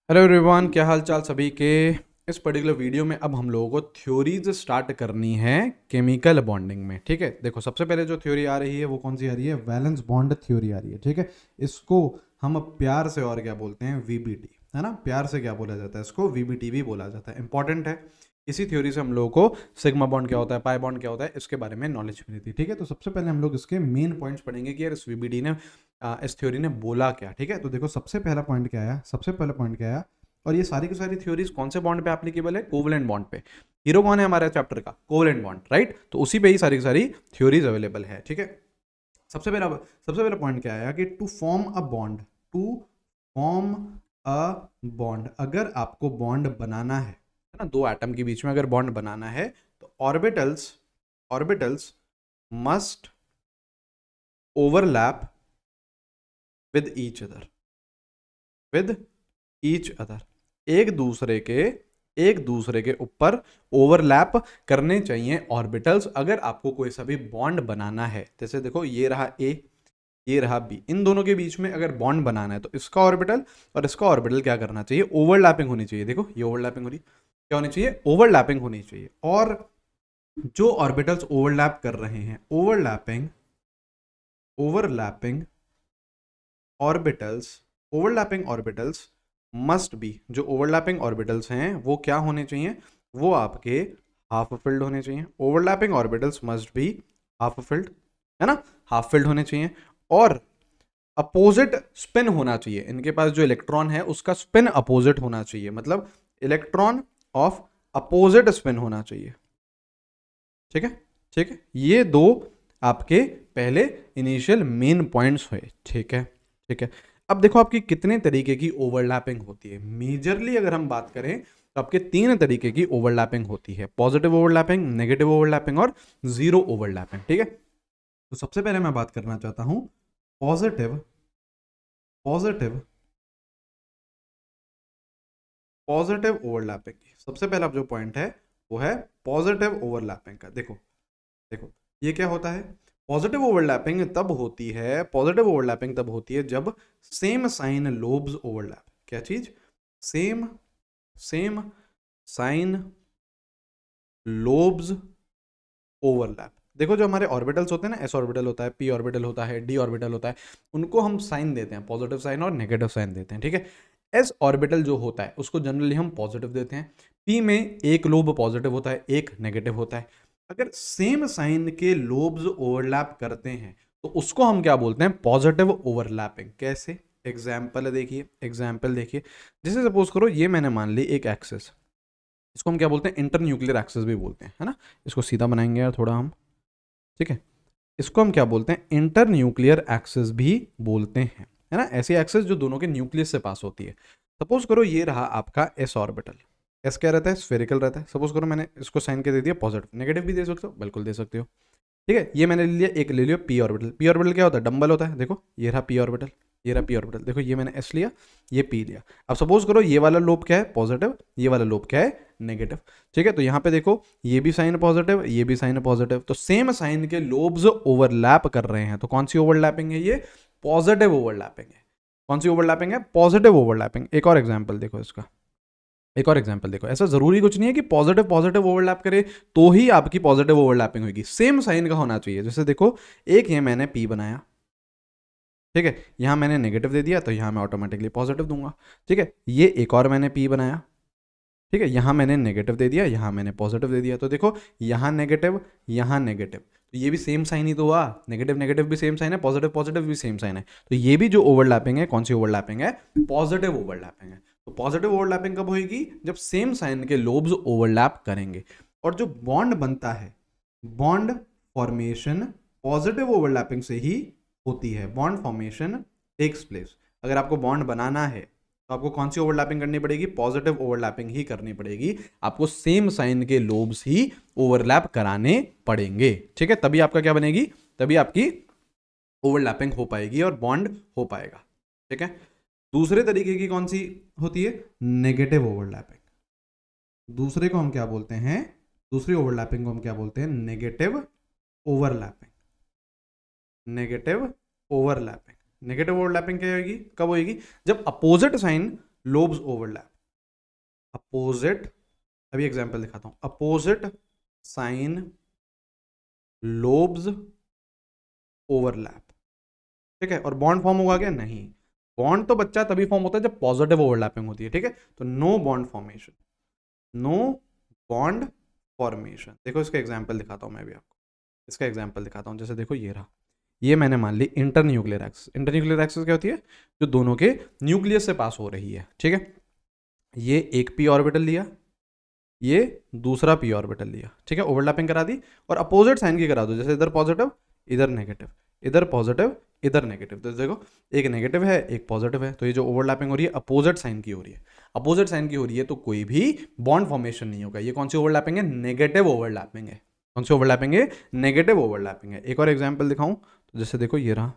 Hello everyone, क्या हाल चाल सभी के। इस पर्टिकुलर वीडियो में अब हम लोगों को थ्योरीज स्टार्ट करनी है केमिकल बॉन्डिंग में। ठीक है, देखो सबसे पहले जो थ्योरी आ रही है वो कौन सी आ रही है? वैलेंस बॉन्ड थ्योरी आ रही है। ठीक है, इसको हम प्यार से और क्या बोलते हैं? वीबीटी, है ना। प्यार से क्या बोला जाता है? इसको वीबीटी भी बोला जाता है। इंपॉर्टेंट है। इसी थ्योरी से हम लोगों को सिग्मा बॉन्ड क्या होता है, पाई बॉन्ड क्या होता है, इसके बारे में नॉलेज मिली थी। ठीक है, तो सबसे पहले हम लोग इसके मेन पॉइंट्स पढ़ेंगे कि यार इस वीबीटी ने इस थ्योरी ने बोला क्या। ठीक है, तो देखो सबसे पहला पॉइंट क्या आया? सबसे पहला पॉइंट क्या आया? और ये सारी की सारी थ्योरीज कौन से बॉन्ड पे एप्लीकेबल है? कोवलेंट बॉन्ड पे। हीरो कौन है हमारे चैप्टर का? Covalent bond, right. तो उसी पे ही सारी की सारी थ्योरीज अवेलेबल है। ठीक है, सबसे पहला पॉइंट क्या आया कि to form a bond, to form a bond, अगर आपको बॉन्ड बनाना है ना, दो एटम के बीच में अगर बॉन्ड बनाना है तो orbitals must overlap with each other, एक दूसरे के ऊपर ओवरलैप करने चाहिए ऑर्बिटल्स, अगर आपको कोई सा भी बॉन्ड बनाना है। जैसे देखो ये रहा ए, ये रहा बी, इन दोनों के बीच में अगर बॉन्ड बनाना है तो इसका ऑर्बिटल और इसका ऑर्बिटल क्या करना चाहिए? ओवरलैपिंग होनी चाहिए। देखो ये ओवरलैपिंग हो रही, क्या होनी चाहिए? ओवरलैपिंग होनी चाहिए। और जो ऑर्बिटल्स ओवरलैप कर रहे हैं, ओवरलैपिंग ऑर्बिटल्स मस्ट बी, जो ओवरलैपिंग ऑर्बिटल्स हैं वो क्या होने चाहिए? वो आपके हाफ फिल्ड होने चाहिए। Overlapping orbitals must be half filled, है ना, हाफ फिल्ड होने चाहिए। और अपोजिट स्पिन होना चाहिए, इनके पास जो इलेक्ट्रॉन है उसका स्पिन अपोजिट होना चाहिए, मतलब इलेक्ट्रॉन ऑफ अपोजिट स्पिन होना चाहिए। ठीक है, ठीक है, ये दो आपके पहले इनिशियल मेन पॉइंट्स हुए। ठीक है, ठीक है। अब देखो आपकी कितने तरीके की ओवरलैपिंग होती है। मेजरली अगर हम बात करें तो आपके तीन तरीके की ओवरलैपिंग होती है: पॉजिटिव ओवरलैपिंग, नेगेटिव ओवरलैपिंग और जीरो ओवरलैपिंग। ठीक है, तो सबसे पहले मैं बात करना चाहता हूं पॉजिटिव पॉजिटिव पॉजिटिव ओवरलैपिंग की। सबसे पहला जो पॉइंट है वो है पॉजिटिव ओवरलैपिंग का। देखो देखो ये क्या होता है? पॉजिटिव ओवरलैपिंग तब होती है जब सेम साइन लोब्स ओवरलैप। क्या चीज? Same same sign lobes overlap. देखो जो हमारे ऑर्बिटल्स होते हैं ना, एस ऑर्बिटल होता है, पी ऑर्बिटल होता है, डी ऑर्बिटल होता है, उनको हम साइन देते हैं, पॉजिटिव साइन और नेगेटिव साइन देते हैं। ठीक है, एस ऑर्बिटल जो होता है उसको जनरली हम पॉजिटिव देते हैं। पी में एक लोब पॉजिटिव होता है, एक नेगेटिव होता है। अगर सेम साइन के लोब्स ओवरलैप करते हैं तो उसको हम क्या बोलते हैं? Positive overlapping. कैसे? एग्जाम्पल देखिए। जैसे सपोज करो ये मैंने मान ली एक एक्सिस, इसको हम क्या बोलते हैं? इंटर न्यूक्लियर एक्सिस भी बोलते हैं, है ना। इसको सीधा बनाएंगे यार थोड़ा हम। ठीक है, इसको हम क्या बोलते हैं? इंटर न्यूक्लियर एक्सिस भी बोलते हैं, है ना। ऐसी एक्सिस जो दोनों के न्यूक्लियस से पास होती है। सपोज करो ये रहा आपका एस ऑर्बिटल। एस क्या रहता है? स्फेरिकल रहता है। सपोज करो मैंने इसको साइन के दे दिया पॉजिटिव, नेगेटिव भी दे सकते हो, बिल्कुल दे सकते हो। ठीक है, ये मैंने ले लिया, एक ले लिया पी ऑर्बिटल। पी ऑर्बिटल क्या होता है? डंबल होता है। देखो ये रहा पी ऑर्बिटल, ये रहा पी ऑर्बिटल। देखो ये मैंने एस लिया, ये पी लिया। अब सपोज करो ये वाला लोब क्या है? पॉजिटिव, ये वाला लोब क्या है? नेगेटिव। ठीक है, तो यहाँ पे देखो ये भी साइन पॉजिटिव, ये भी साइन पॉजिटिव, तो सेम साइन के लोब्स ओवरलैप कर रहे हैं। तो कौन सी ओवरलैपिंग है ये? पॉजिटिव ओवरलैपिंग है। कौन सी ओवरलैपिंग है? Positive overlapping. एक और एग्जाम्पल देखो इसका, एक और एग्जांपल देखो। ऐसा जरूरी कुछ नहीं है कि पॉजिटिव पॉजिटिव ओवरलैप करे तो ही आपकी पॉजिटिव ओवरलैपिंग होगी, सेम साइन का होना चाहिए। जैसे देखो एक ये मैंने पी बनाया, ठीक है, यहां मैंने नेगेटिव दे दिया तो यहां मैं ऑटोमेटिकली पॉजिटिव दूंगा। ठीक है, ये एक और मैंने पी बनाया, ठीक है, यहां मैंने नेगेटिव दे दिया, यहां मैंने पॉजिटिव दे दिया, तो देखो यहां नेगेटिव, यहां नेगेटिव, तो ये भी सेम साइन ही तो हुआ। नेगेटिव नेगेटिव भी सेम साइन है, पॉजिटिव पॉजिटिव भी सेम साइन है। तो ये भी जो ओवरलैपिंग है, कौन सी ओवरलैपिंग है? पॉजिटिव ओवरलैपिंग है। तो पॉजिटिव ओवरलैपिंग कब होगी? जब सेम साइन के लोब्स ओवरलैप करेंगे। और जो बॉन्ड बनता है, बॉन्ड फॉर्मेशन पॉजिटिव ओवरलैपिंग से ही होती है। Bond formation takes place. अगर आपको बॉन्ड बनाना है तो आपको कौन सी ओवरलैपिंग करनी पड़ेगी? पॉजिटिव ओवरलैपिंग ही करनी पड़ेगी। आपको सेम साइन के लोब्स ही ओवरलैप कराने पड़ेंगे। ठीक है, तभी आपका क्या बनेगी? तभी आपकी ओवरलैपिंग हो पाएगी और बॉन्ड हो पाएगा। ठीक है, दूसरे तरीके की कौन सी होती है? Negative overlapping. दूसरे को हम क्या बोलते हैं? दूसरी ओवरलैपिंग को हम क्या बोलते हैं? Negative overlapping. Negative overlapping. Negative overlapping क्या होगी? कब होगी? जब opposite sign lobes overlap, opposite, अभी एग्जांपल दिखाता हूं, अपोजिट साइन लोब्स ओवरलैप, ठीक है। और बॉन्ड फॉर्म होगा क्या? नहीं, बॉन्ड तो बच्चा तभी फॉर्म होता है जब पॉजिटिव ओवरलैपिंग होती है, ठीक है। तो no bond formation, no bond formation. देखो इसका एग्जांपल दिखाता हूं मैं भी आपको, इसका एग्जांपल दिखाता हूं। जैसे देखो ये रहा, ये मैंने मान ली इंटरन्यूक्लियर एक्सिस। इंटरन्यूक्लियर एक्सिस क्या होती है? जो दोनों के न्यूक्लियस से पास हो रही है, ठीक है। ये एक पी ऑर्बिटल लिया, ये दूसरा पी ऑर्बिटल लिया, ठीक है, ओवरलैपिंग करा दी, और अपोजिट साइन की करा दो, जैसे इधर पॉजिटिव इधर नेगेटिव, इधर पॉजिटिव इधर नेगेटिव। तो देखो एक नेगेटिव है एक पॉजिटिव है, तो ये जो ओवरलैपिंग हो रही है अपोजिट साइन की हो रही है, अपोजिट साइन की हो रही है, तो कोई भी बॉन्ड फॉर्मेशन नहीं होगा। ये कौन सी ओवरलैपिंग है? नेगेटिव ओवरलैपिंग है। कौन सी ओवरलैपिंग है? नेगेटिव ओवरलैपिंग है। एक और एग्जाम्पल दिखाऊं, तो जैसे देखो ये रहा,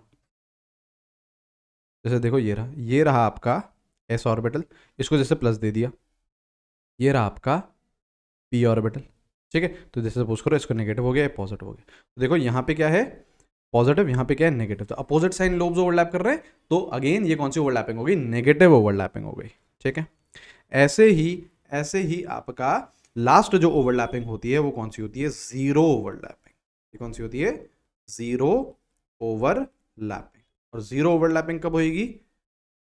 जैसे देखो ये रहा आपका एस ऑर्बिटल, इसको जैसे प्लस दे दिया, ये रहा आपका पी ऑर्बिटल, ठीक है। तो जैसे सपोज करो इसको नेगेटिव हो गया पॉजिटिव हो गया, तो देखो यहाँ पे क्या है? पॉजिटिव, यहाँ पे क्या है? नेगेटिव। तो अपोजिट साइन लोब्स ओवरलैप कर रहे हैं, तो अगेन ये कौन सी ओवरलैपिंग हो गई? नेगेटिव ओवरलैपिंग हो गई, ठीक है। ऐसे ही आपका लास्ट जो ओवरलैपिंग होती है वो कौन सी होती है? Zero overlapping. ये कौन सी होती है? Zero overlapping. और जीरो ओवरलैपिंग कब होगी?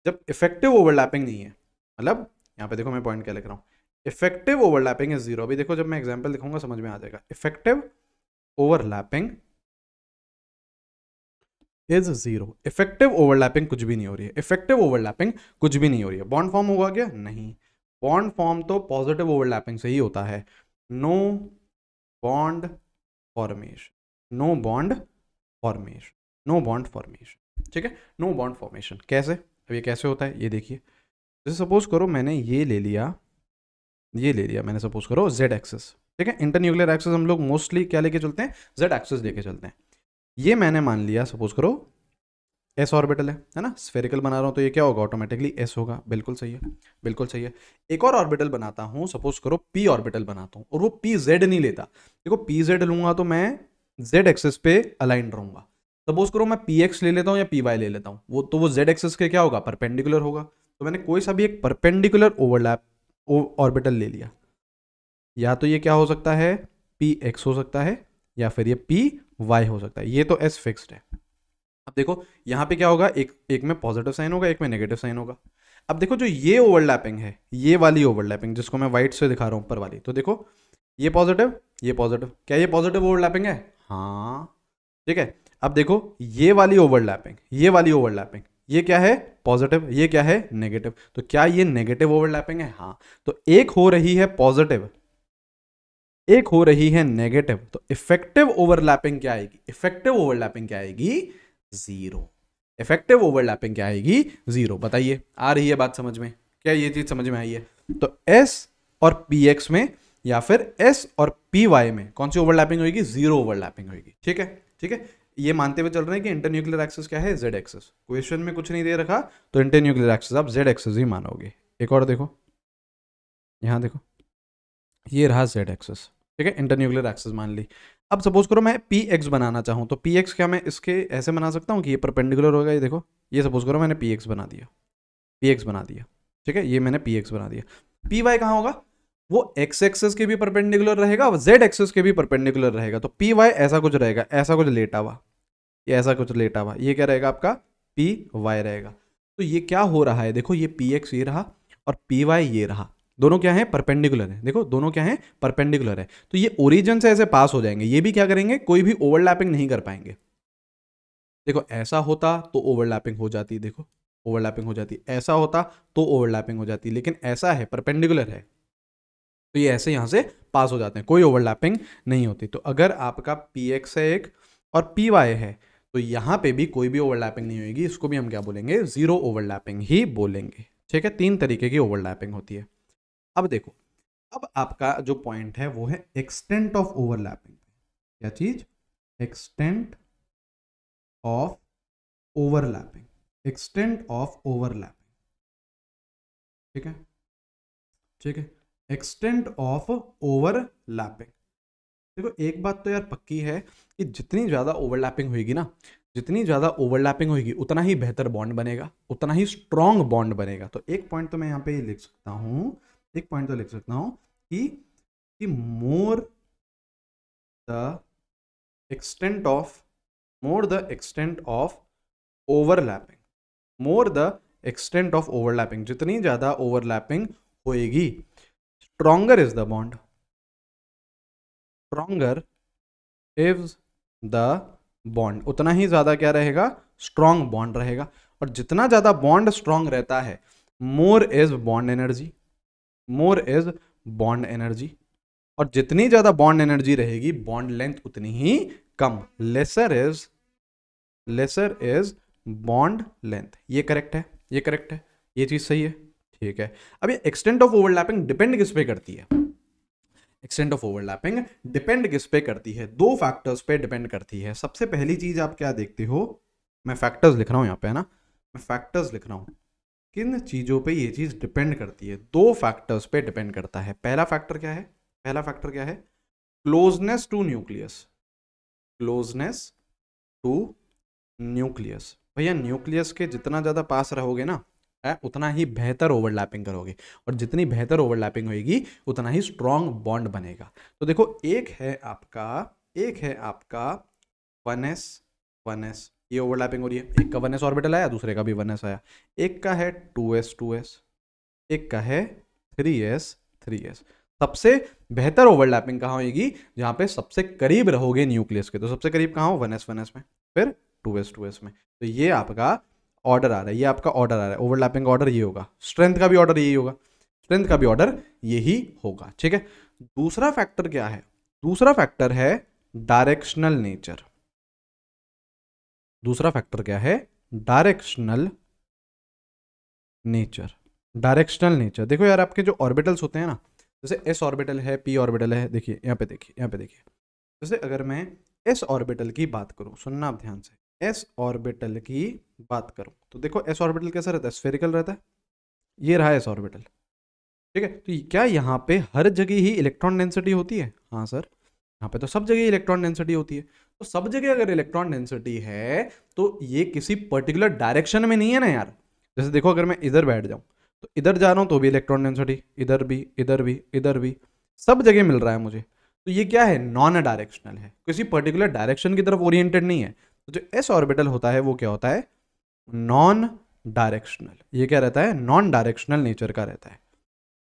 जब इफेक्टिव ओवरलैपिंग नहीं है। मतलब यहाँ पे देखो मैं पॉइंट क्या लिख रहा हूँ, इफेक्टिव ओवरलैपिंग इज जीरो। अभी देखो जब मैं एग्जांपल दिखाऊंगा समझ में आ जाएगा। Effective overlapping is zero. Effective overlapping कुछ भी नहीं हो रही है, इफेक्टिव ओवरलैपिंग कुछ भी नहीं हो रही है। बॉन्ड फॉर्म होगा क्या? नहीं, बॉन्ड फॉर्म तो पॉजिटिव ओवरलैपिंग से ही होता है। No bond formation, no bond formation, no bond formation, ठीक है। नो बॉन्ड फॉर्मेशन कैसे? अब ये कैसे होता है ये देखिए। जैसे सपोज करो मैंने ये ले लिया, ये ले लिया मैंने, सपोज करो जेड एक्सिस, ठीक है। इंटरन्यूक्लियर एक्सिस हम लोग मोस्टली क्या लेके चलते हैं? जेड एक्सिस लेके चलते हैं। ये मैंने मान लिया सपोज करो एस ऑर्बिटल है ना, स्फेरिकल बना रहा हूं, तो ये क्या होगा? ऑटोमेटिकली एस होगा। बिल्कुल सही है, बिल्कुल सही है। एक और ऑर्बिटल बनाता हूं, सपोज करो पी ऑर्बिटल बनाता हूं, और वो पी जेड नहीं लेता। देखो पी जेड लूंगा तो मैं जेड एक्सिस पे अलाइन रहूंगा। सपोज करो मैं पी एक्स ले लेता हूं या पी वाई ले लेता हूं, वो तो वो जेड एक्सिस के क्या होगा? परपेंडिकुलर होगा। तो मैंने कोई सा भी एक परपेंडिकुलर ओवरलैप ऑर्बिटल ले लिया, या तो ये क्या हो सकता है? पी एक्स हो सकता है, या फिर ये पी वाई हो सकता है। ये तो एस फिक्स्ड है। अब देखो यहाँ पे क्या होगा? एक में पॉजिटिव साइन होगा, एक में नेगेटिव साइन होगा। अब देखो जो ये ओवरलैपिंग है, ये वाली ओवरलैपिंग जिसको मैं व्हाइट से दिखा रहा हूँ ऊपर वाली, तो देखो ये पॉजिटिव ये पॉजिटिव, क्या ये पॉजिटिव ओवरलैपिंग है? हाँ, ठीक है। अब देखो ये वाली ओवरलैपिंग, ये वाली ओवरलैपिंग, ये क्या है? पॉजिटिव, ये क्या है? नेगेटिव। तो क्या ये नेगेटिव ओवरलैपिंग है? हाँ। तो एक हो रही है पॉजिटिव, एक हो रही है नेगेटिव, तो इफेक्टिव ओवरलैपिंग क्या आएगी? इफेक्टिव ओवरलैपिंग क्या आएगी? जीरो। इफेक्टिव ओवरलैपिंग क्या आएगी? जीरो। बताइए आ रही है बात समझ में? क्या ये चीज समझ में आई है? तो एस और पी एक्स में या फिर एस और पी वाई में कौन सी ओवरलैपिंग होगी? जीरो ओवरलैपिंग होगी, ठीक है, ठीक है। ये मानते हुए चल रहे हैं कि इंटरन्यूक्लियर एक्सिस क्या है? Z axis. क्वेश्चन में कुछ नहीं दे रखा, तो इंटरन्यूक्लियर एक्सिस आप जेड एक्सिस ही मानोगे। एक और देखो, यहां देखो, ये रहा जेड एक्सिस, ठीक है, इंटरन्यूक्लियर एक्सिस मान ली। अब सपोज करो मैं पी एक्स बनाना चाहूँ, तो पी एक्स क्या मैं इसके ऐसे बना सकता हूँ कि ये परपेंडिकुलर होगा? ये देखो, ये सपोज करो मैंने पी एक्स बना दिया, पी एक्स बना दिया, ठीक है, ये मैंने पी एक्स बना दिया। पी वाई कहाँ होगा? वो एक्स एक्सिस के भी परपेंडिकुलर रहेगा, जेड एक्सिस के भी परपेंडिकुलर रहेगा। तो पी वाई ऐसा कुछ रहेगा, ऐसा कुछ लेटा हुआ, ये ऐसा कुछ लेटा हुआ, ये क्या रहेगा आपका? पी वाई रहेगा। तो ये क्या हो रहा है? देखो ये पी एक्स ये रहा और पी वाई ये रहा, दोनों क्या है? परपेंडिकुलर है। देखो दोनों क्या है? परपेंडिकुलर है। तो ये ओरिजिन से ऐसे पास हो जाएंगे, ये भी क्या करेंगे? कोई भी ओवरलैपिंग नहीं कर पाएंगे। देखो ऐसा होता तो ओवरलैपिंग हो जाती, देखो ओवरलैपिंग हो जाती, ऐसा होता तो ओवरलैपिंग हो जाती, लेकिन ऐसा है परपेंडिकुलर है, तो ये ऐसे यहां से पास हो जाते हैं, कोई ओवरलैपिंग नहीं होती। तो अगर आपका पी एक्स है एक और पी वाई है, तो यहां पे भी कोई भी ओवरलैपिंग नहीं होगी, इसको भी हम क्या बोलेंगे? जीरो ओवरलैपिंग ही बोलेंगे, ठीक है। तीन तरीके की ओवरलैपिंग होती है। अब देखो, अब आपका जो पॉइंट है वो है एक्सटेंट ऑफ ओवरलैपिंग। क्या चीज? Extent of overlapping, extent of overlapping, ठीक है, ठीक है, एक्सटेंट ऑफ ओवरलैपिंग। देखो एक बात तो यार पक्की है कि जितनी ज्यादा ओवरलैपिंग होगी ना, जितनी ज़्यादा ओवरलैपिंग होगी उतना ही बेहतर बॉन्ड बनेगा, उतना ही स्ट्रॉन्ग बॉन्ड बनेगा। तो एक पॉइंट तो मैं यहाँ पे लिख सकता हूँ, एक पॉइंट तो लिख सकता हूँ कि more the extent of overlapping, more the extent of overlapping, जितनी ज़्यादा ओवरलैपिंग होएगी, stronger is the bond, stronger is the bond, उतना ही ज्यादा क्या रहेगा, स्ट्रॉन्ग बॉन्ड रहेगा। और जितना ज्यादा बॉन्ड स्ट्रॉन्ग रहता है, more is bond energy, more is bond energy. और जितनी ज्यादा बॉन्ड एनर्जी रहेगी, बॉन्ड लेंथ उतनी ही कम, लेसर इज बॉन्ड लेंथ। ये करेक्ट है, ये करेक्ट है, ये चीज सही है, ठीक है। अब ये एक्सटेंट ऑफ ओवरलैपिंग डिपेंड किस पे करती है, एक्सटेंट ऑफ ओवरलैपिंग डिपेंड किस पे करती है, दो फैक्टर्स पे डिपेंड करती है। सबसे पहली चीज आप क्या देखते हो, मैं फैक्टर्स लिख रहा हूं यहाँ पे, है ना, मैं फैक्टर्स लिख रहा हूं, किन चीजों पे ये चीज डिपेंड करती है, दो फैक्टर्स पे डिपेंड करता है। पहला फैक्टर क्या है, पहला फैक्टर क्या है, closeness to nucleus, closeness to nucleus. भैया न्यूक्लियस के जितना ज्यादा पास रहोगे ना, उतना ही बेहतर ओवरलैपिंग करोगे, और जितनी बेहतर ओवरलैपिंग होगी उतना ही स्ट्रॉन्ग बॉन्ड बनेगा। तो देखो एक है आपका 1s 1s, ये ओवरलैपिंग हो रही है, एक का 1s ऑर्बिटल आया, दूसरे का भी 1s आया, एक का है 2s 2s, एक का है 3s 3s। सबसे बेहतर ओवरलैपिंग कहाँ होगी, जहां पे सबसे करीब रहोगे न्यूक्लियस के। तो सबसे करीब कहाँ हो, 1s 1s में, फिर 2s 2s में। तो ये आपका ऑर्डर आ रहा है, ये आपका ऑर्डर आ रहा है, ओवरलैपिंग ऑर्डर ये होगा, स्ट्रेंथ का भी ऑर्डर यही होगा, स्ट्रेंथ का भी ऑर्डर यही होगा, ठीक है। दूसरा फैक्टर क्या है, दूसरा फैक्टर है डायरेक्शनल नेचर। दूसरा फैक्टर क्या है, डायरेक्शनल नेचर, डायरेक्शनल नेचर। देखो यार आपके जो ऑर्बिटल्स होते हैं ना, जैसे एस ऑर्बिटल है, पी ऑर्बिटल है, देखिए यहाँ पे, देखिए यहाँ पे, देखिए जैसे अगर मैं एस ऑर्बिटल की बात करूं, सुनना आप ध्यान से, एस ऑर्बिटल की बात करूं तो देखो एस ऑर्बिटल कैसा रहता है, स्फेरिकल रहता है, ये रहा एस ऑर्बिटल, ठीक है। तो क्या यहाँ पे हर जगह ही इलेक्ट्रॉन डेंसिटी होती है, हाँ सर, यहाँ पे तो सब जगह इलेक्ट्रॉन डेंसिटी होती है। तो सब जगह अगर इलेक्ट्रॉन डेंसिटी है तो ये किसी पर्टिकुलर डायरेक्शन में नहीं है ना यार। जैसे देखो अगर मैं इधर बैठ जाऊं तो इधर जा रहा हूं तो भी इलेक्ट्रॉन डेंसिटी, इधर भी इधर भी इधर भी, सब जगह मिल रहा है मुझे। तो ये क्या है, नॉन डायरेक्शनल है, किसी पर्टिकुलर डायरेक्शन की तरफ ओरिएंटेड नहीं है। तो जो एस ऑर्बिटल होता है वो क्या होता है, नॉन डायरेक्शनल। ये क्या रहता है, नॉन डायरेक्शनल नेचर का रहता है।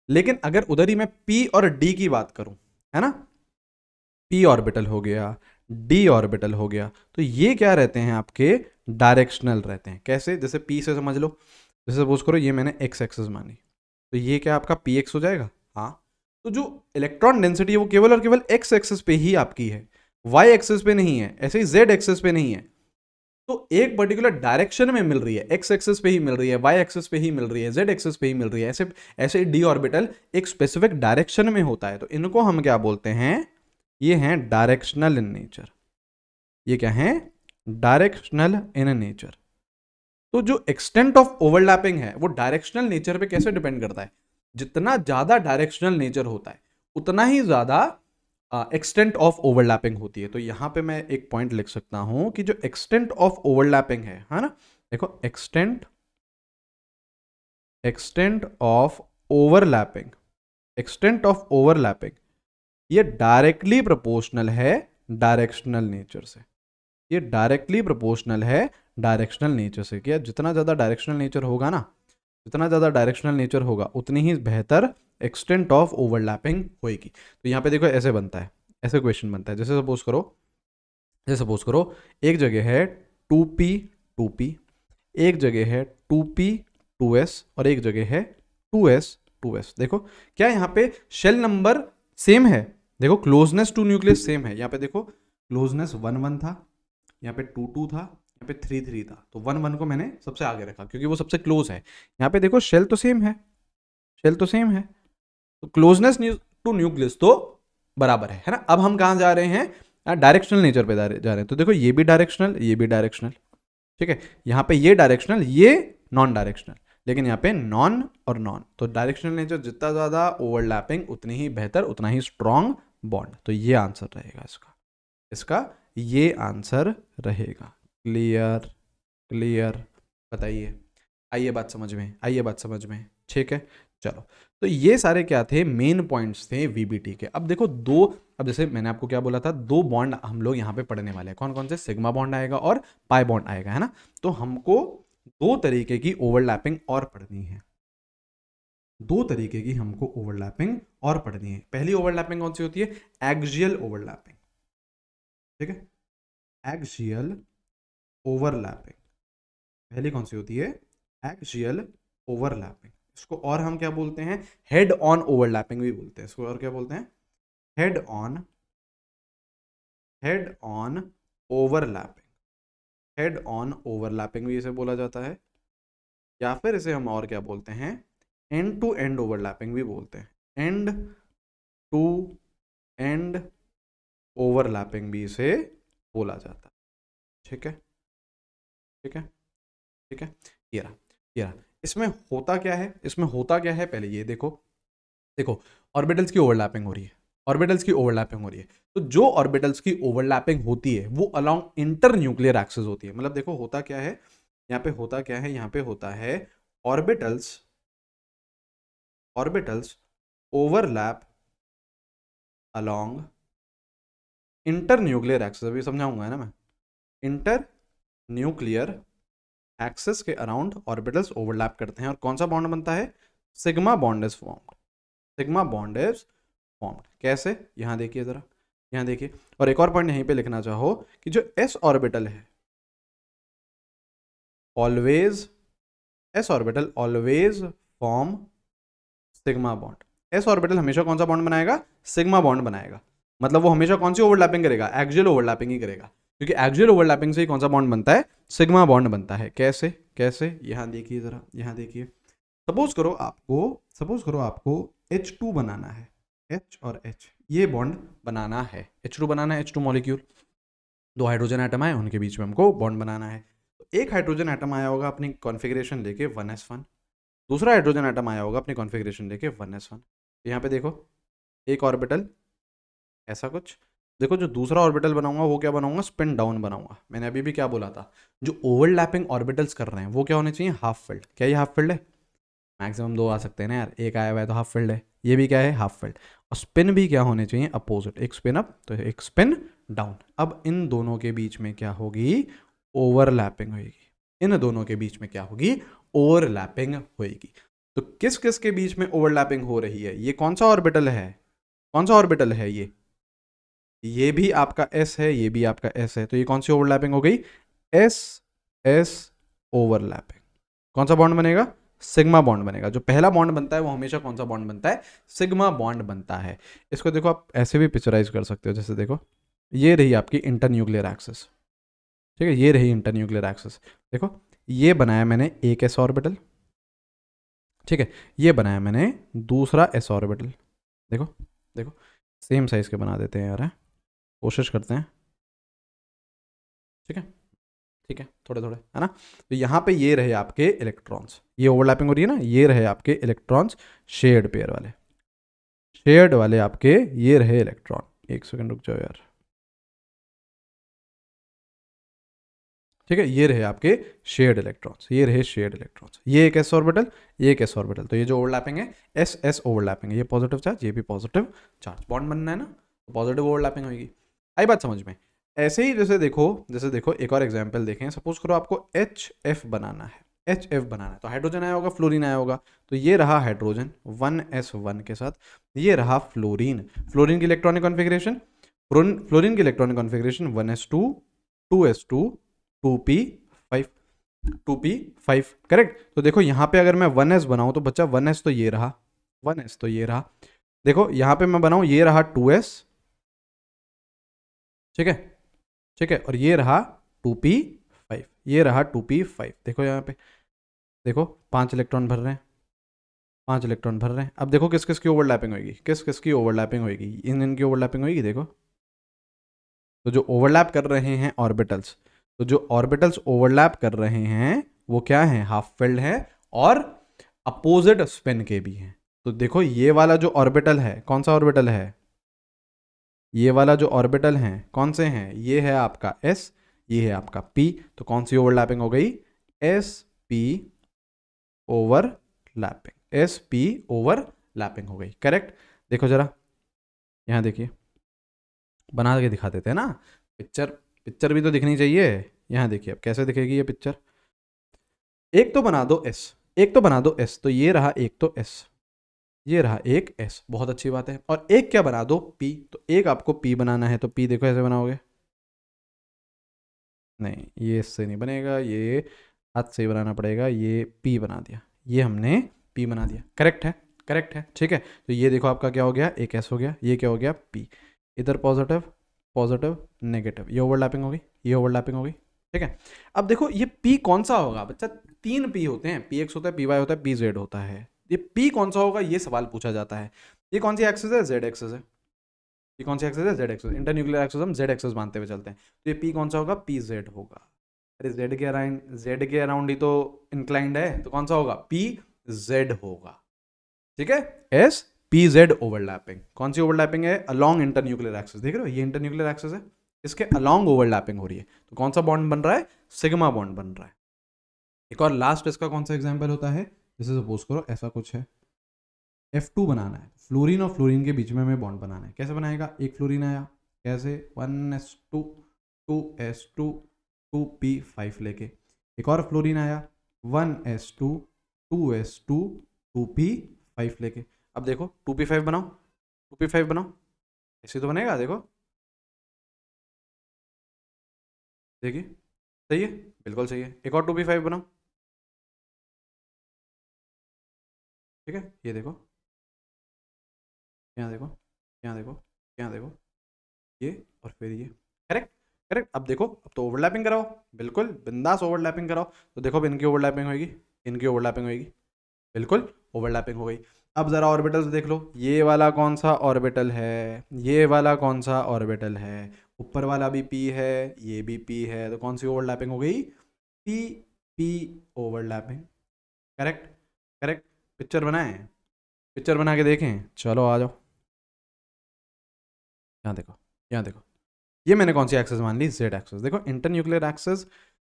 लेकिन अगर उधर ही मैं पी और डी की बात करूं, है ना, पी ऑर्बिटल हो गया, डी ऑर्बिटल हो गया, तो ये क्या रहते हैं आपके, डायरेक्शनल रहते हैं। कैसे, जैसे पी से समझ लो, जैसे सपोज करो ये मैंने एक्स एक्सिस मानी, तो ये क्या आपका पी एक्स हो जाएगा, हाँ। तो जो इलेक्ट्रॉन डेंसिटी है वो केवल और केवल एक्स एक्सिस पे ही आपकी है, वाई एक्सिस पे नहीं है, ऐसे ही जेड एक्सिस पे नहीं है। तो एक पर्टिकुलर डायरेक्शन में मिल रही है, एक्स एक्सिस पे ही मिल रही है, वाई एक्सिस पे ही मिल रही है, जेड एक्सिस पे ही मिल रही है, ऐसे ऐसे डी ऑर्बिटल एक स्पेसिफिक डायरेक्शन में होता है। तो इनको हम क्या बोलते हैं, ये हैं डायरेक्शनल इन नेचर। ये क्या है, डायरेक्शनल इन नेचर। तो जो एक्सटेंट ऑफ ओवरलैपिंग है वो डायरेक्शनल नेचर पे कैसे डिपेंड करता है, जितना ज्यादा डायरेक्शनल नेचर होता है उतना ही ज्यादा एक्सटेंट ऑफ ओवरलैपिंग होती है। तो यहां पे मैं एक पॉइंट लिख सकता हूं कि जो एक्सटेंट ऑफ ओवरलैपिंग है ना, देखो extent of overlapping, extent of overlapping ये डायरेक्टली प्रोपोर्शनल है डायरेक्शनल नेचर से। ये डायरेक्टली प्रोपोर्शनल है डायरेक्शनल नेचर से। क्या जितना ज़्यादा डायरेक्शनल नेचर होगा ना, जितना ज़्यादा डायरेक्शनल नेचर होगा उतनी ही बेहतर एक्सटेंट ऑफ ओवरलैपिंग होएगी। तो यहाँ पे देखो ऐसे बनता है, ऐसे क्वेश्चन बनता है। जैसे सपोज करो एक जगह है 2p, एक जगह है 2p 2s और एक जगह है 2s। देखो क्या यहाँ पे शेल नंबर सेम है, देखो क्लोजनेस टू न्यूक्लियस सेम है। यहाँ पे देखो क्लोजनेस 1 1 था, यहाँ पे 2 2 था, यहाँ पे 3 3 था। तो 1 1 को मैंने सबसे आगे रखा क्योंकि वो सबसे क्लोज है। यहाँ पे देखो शेल तो सेम है, शेल तो सेम है, तो क्लोजनेस टू न्यूक्लियस तो बराबर है ना। अब हम कहाँ जा रहे हैं, डायरेक्शनल नेचर पे जा रहे हैं। तो देखो ये भी डायरेक्शनल, ये भी डायरेक्शनल, ठीक है। यहाँ पे ये डायरेक्शनल, ये नॉन डायरेक्शनल, लेकिन यहाँ पे नॉन और नॉन। तो डायरेक्शनल नेचर जितना ज़्यादा ओवरलैपिंग उतनी ही बेहतर, उतना ही स्ट्रॉन्ग बॉन्ड। तो ये आंसर रहेगा इसका, ये आंसर रहेगा। क्लियर, क्लियर, बताइए, आइए बात समझ में, आइए बात समझ में, ठीक है। चलो, तो ये सारे क्या थे, मेन पॉइंट्स थे वीबीटी के। अब देखो दो, अब जैसे मैंने आपको क्या बोला था, दो बॉन्ड हम लोग यहाँ पे पढ़ने वाले हैं, कौन कौन से, सिग्मा बॉन्ड आएगा और पाई बॉन्ड आएगा, है ना। तो हमको दो तरीके की ओवरलैपिंग और पढ़नी है, दो तरीके की हमको ओवरलैपिंग और पढ़नी है। पहली ओवरलैपिंग कौन सी होती है, एक्सियल ओवरलैपिंग, ठीक है, एक्सियल ओवरलैपिंग पहली कौन सी होती है, एक्सियल ओवरलैपिंग। इसको और हम क्या बोलते हैं, हेड ऑन ओवरलैपिंग भी बोलते हैं इसको, और क्या बोलते हैं, head on, head on overlapping, head on overlapping भी इसे बोला जाता है, या फिर इसे हम और क्या बोलते हैं, एंड टू एंड ओवरलैपिंग भी बोलते हैं, एंड टू एंड ओवरलैपिंग भी इसे बोला जाता है, ठीक है, ठीक है, ठीक है। ये रहा, ये रहा। इसमें होता क्या है, इसमें होता क्या है, पहले ये देखो, देखो ऑर्बिटल्स की ओवरलैपिंग हो रही है, ऑर्बिटल्स की ओवरलैपिंग हो रही है। तो जो ऑर्बिटल्स की ओवरलैपिंग होती है वो अलोंग इंटर न्यूक्लियर एक्सिस होती है। मतलब देखो होता क्या है, यहाँ पे होता क्या है, यहाँ पे होता है orbitals, orbitals overlap along inter nuclear axis, अभी समझाऊंगा ना मैं, इंटर न्यूक्लियर एक्सिस के अराउंड ऑर्बिटल्स ओवरलैप करते हैं और कौन सा बॉन्ड बनता है, sigma bond is formed, sigma bond is formed. कैसे, यहां देखिए जरा, यहां देखिए। और एक और पॉइंट यहीं पे लिखना चाहो कि जो एस ऑर्बिटल है, always, S orbital always form sigma bond. S orbital हमेशा कौन सा बॉन्ड बनाएगा, सिग्मा बॉन्ड बनाएगा। मतलब वो हमेशा कौन सी ओवरलैपिंग करेगा, एक्सियल ओवरलैपिंग ही करेगा, क्योंकि एक्सियल ओवरलैपिंग से ही कौन सा बॉन्ड बनता है, सिग्मा बॉन्ड बनता है। कैसे, कैसे, यहां देखिए जरा, यहां देखिए। सपोज करो आपको H2 बनाना है, H और H ये बॉन्ड बनाना है, H2 बनाना है, H2 मॉलिक्यूल, दो हाइड्रोजन एटम आए, उनके बीच में हमको बॉन्ड बनाना है। तो एक हाइड्रोजन एटम आया होगा अपनी कॉन्फ़िगरेशन लेके 1s1, दूसरा हाइड्रोजन एटम आया होगा अपनी कॉन्फ़िगरेशन लेके 1s1। तो यहाँ पे देखो एक ऑर्बिटल ऐसा कुछ, देखो जो दूसरा ऑर्बिटल बनाऊंगा वो क्या बनाऊंगा, स्पिन डाउन बनाऊंगा। मैंने अभी भी क्या बोला था, जो ओवरलैपिंग ऑर्बिटल्स कर रहे हैं वो क्या होने चाहिए, हाफ फिल्ड। क्या ये हाफ फिल्ड है, मैक्सिमम दो आ सकते हैं ना यार, एक आया हुआ है तो हाफ फिल्ड है, ये भी क्या है, हाफ फिल्ड। और स्पिन भी क्या होने चाहिए, अपोजिट, एक स्पिन अप तो एक स्पिन डाउन। अब इन दोनों के बीच में क्या होगी, ओवरलैपिंग होगी, इन दोनों के बीच में क्या होगी, ओवरलैपिंग होगी। तो किस किस के बीच में ओवरलैपिंग हो रही है, ये कौन सा ऑर्बिटल है, कौन सा ऑर्बिटल है ये भी आपका एस है, ये भी आपका एस है, तो ये कौन सी ओवरलैपिंग हो गई, एस एस ओवरलैपिंग। कौन सा बॉन्ड बनेगा, सिग्मा बॉन्ड बनेगा। जो पहला बॉन्ड बनता है वो हमेशा कौन सा बॉन्ड बनता है, सिग्मा बॉन्ड बनता है। इसको देखो आप ऐसे भी पिक्चराइज कर सकते हो, जैसे देखो ये रही आपकी इंटर न्यूक्लियर एक्सिस, ठीक है, ये रही इंटर न्यूक्लियर एक्सिस। देखो ये बनाया मैंने एक एस ऑर्बिटल, ठीक है, ये बनाया मैंने दूसरा एस ऑर्बिटल। देखो देखो सेम साइज के बना देते हैं यार, कोशिश करते हैं, ठीक है, ठीक है, थोड़े थोड़े, है ना। तो यहाँ पे ये रहे आपके इलेक्ट्रॉन्स, ये ओवरलैपिंग हो रही है ना, ये रहे आपके इलेक्ट्रॉन्स शेयर्ड पेयर वाले, शेयर्ड वाले आपके ये रहे इलेक्ट्रॉन। एक सेकंड रुक जाओ यार, ठीक है, ये रहे आपके शेयर्ड इलेक्ट्रॉन्स, ये रहे शेयर्ड इलेक्ट्रॉन्स, ये एक एस ऑर्बिटल, ये एक एस ऑर्बिटल। तो ये जो ओवरलैपिंग है एस एस ओवरलैपिंग है, ये पॉजिटिव चार्ज, ये भी पॉजिटिव चार्ज, बॉन्ड बनना है ना, तो पॉजिटिव ओवरलैपिंग होगी। आई बात समझ में। ऐसे ही जैसे देखो एक और एग्जाम्पल देखें, सपोज करो आपको HF बनाना है, HF बनाना है, तो हाइड्रोजन आया होगा, फ्लोरीन आया होगा, तो ये रहा हाइड्रोजन 1s1 के साथ, ये रहा फ्लोरीन, फ्लोरीन की इलेक्ट्रॉनिक कॉन्फ़िगरेशन, फ्लोरीन की electronic configuration 1s2 2s2 2p5, 2p5 correct. तो देखो यहाँ पे अगर मैं 1s बनाऊँ तो बच्चा 1s तो ये रहा, 1s तो ये रहा, देखो यहाँ पे मैं बनाऊँ ये रहा 2s, ठीक है, ठीक है, और ये रहा 2p5, ये रहा 2p5। देखो यहाँ पे देखो 5 इलेक्ट्रॉन भर रहे हैं, 5 इलेक्ट्रॉन भर रहे हैं। अब देखो किस किस की ओवरलैपिंग होगी, किस किस की ओवरलैपिंग होगी, इन इनकी ओवरलैपिंग होगी। देखो तो जो ओवरलैप कर रहे हैं ऑर्बिटल्स, तो जो ऑर्बिटल्स ओवरलैप कर रहे हैं वो क्या है, हाफ फिल्ड है और अपोजिट स्पिन के भी हैं। तो देखो ये वाला जो ऑर्बिटल है कौन सा ऑर्बिटल है, ये वाला जो ऑर्बिटल है कौन से हैं, ये है आपका S, ये है आपका P, तो कौन सी ओवरलैपिंग हो गई? SP ओवरलैपिंग, SP ओवरलैपिंग हो गई, करेक्ट। देखो जरा यहाँ देखिए, बना के दिखा देते हैं ना, पिक्चर, पिक्चर भी तो दिखनी चाहिए। यहाँ देखिए अब कैसे दिखेगी ये पिक्चर, एक तो बना दो S, एक तो बना दो S, तो ये रहा एक तो S, ये रहा एक S, बहुत अच्छी बात है। और एक क्या बना दो P, तो एक आपको P बनाना है, तो P देखो ऐसे बनाओगे, नहीं ये इससे नहीं बनेगा, ये हाथ से ही बनाना पड़ेगा, ये P बना दिया, ये हमने P बना दिया, करेक्ट है, करेक्ट है, ठीक है। तो ये देखो आपका क्या हो गया, एक S हो गया, ये क्या हो गया P, इधर पॉजिटिव पॉजिटिव नेगेटिव, ये ओवरलैपिंग हो गई, ये ओवरलैपिंग हो गई, ठीक है। अब देखो ये P कौन सा होगा बच्चा, 3 P होते हैं, PX होता है, PY होता है, PZ होता है, ये P कौन सा होगा ये सवाल पूछा जाता है। ये कौन सी एक्सिस है? Z एक्सिस है। ये कौन सी एक्सिस है? Z एक्सिस, इंटरन्यूक्लियर एक्सिस हम Z एक्सिस मानते हुए चलते हैं, तो ये P कौन सा होगा? PZ होगा। अरे Z के अराउंड ही तो इंक्लाइंड है, तो कौन सा होगा? PZ होगा, ठीक है। S PZ ओवरलैपिंग, कौन सी ओवरलैपिंग है? अलोंग इंटरन्यूक्लियर एक्सिस, देख रहे हो ये इंटरन्यूक्लियर एक्सिस है, इसके अलोंग ओवरलैपिंग हो रही है, तो कौन सा बॉन्ड बन रहा है? सिग्मा बॉन्ड बन रहा है। एक और लास्ट इसका कौन सा एग्जांपल होता है, जैसे सपोज करो ऐसा कुछ है, F2 बनाना है, फ्लोरीन और फ्लोरीन के बीच में हमें बॉन्ड बनाना है, कैसे बनाएगा? एक फ्लोरीन आया, कैसे? 1s2 2s2 2p5 लेके, एक और फ्लोरीन आया 1s2 2s2 2p5 लेके। अब देखो 2p5 बनाओ, 2p5 बनाओ, ऐसे तो बनेगा, देखो देखिए, सही है, बिल्कुल सही है। एक और 2p5 बनाओ, ठीक है, ये देखो, यहाँ देखो, यहाँ देखो, यहाँ देखो, ये और फिर ये, करेक्ट, करेक्ट। अब देखो, अब तो ओवरलैपिंग कराओ, बिल्कुल बिंदास ओवरलैपिंग कराओ, तो देखो अब इनकी ओवरलैपिंग होगी, इनकी ओवरलैपिंग होगी, बिल्कुल ओवरलैपिंग हो गई। अब जरा ऑर्बिटल्स देख लो, ये वाला कौन सा ऑर्बिटल है, ये वाला कौन सा ऑर्बिटल है, ऊपर वाला भी P है, ये भी P है, तो कौन सी ओवरलैपिंग हो गई? P P overlapping, correct, correct. Picture बनाएं, पिक्चर बना के देखें, चलो आ जाओ, यहाँ देखो, यहाँ देखो, ये मैंने कौन सी एक्सेस मान ली? Z axis. देखो इंटरन्यूक्लियर एक्सेस,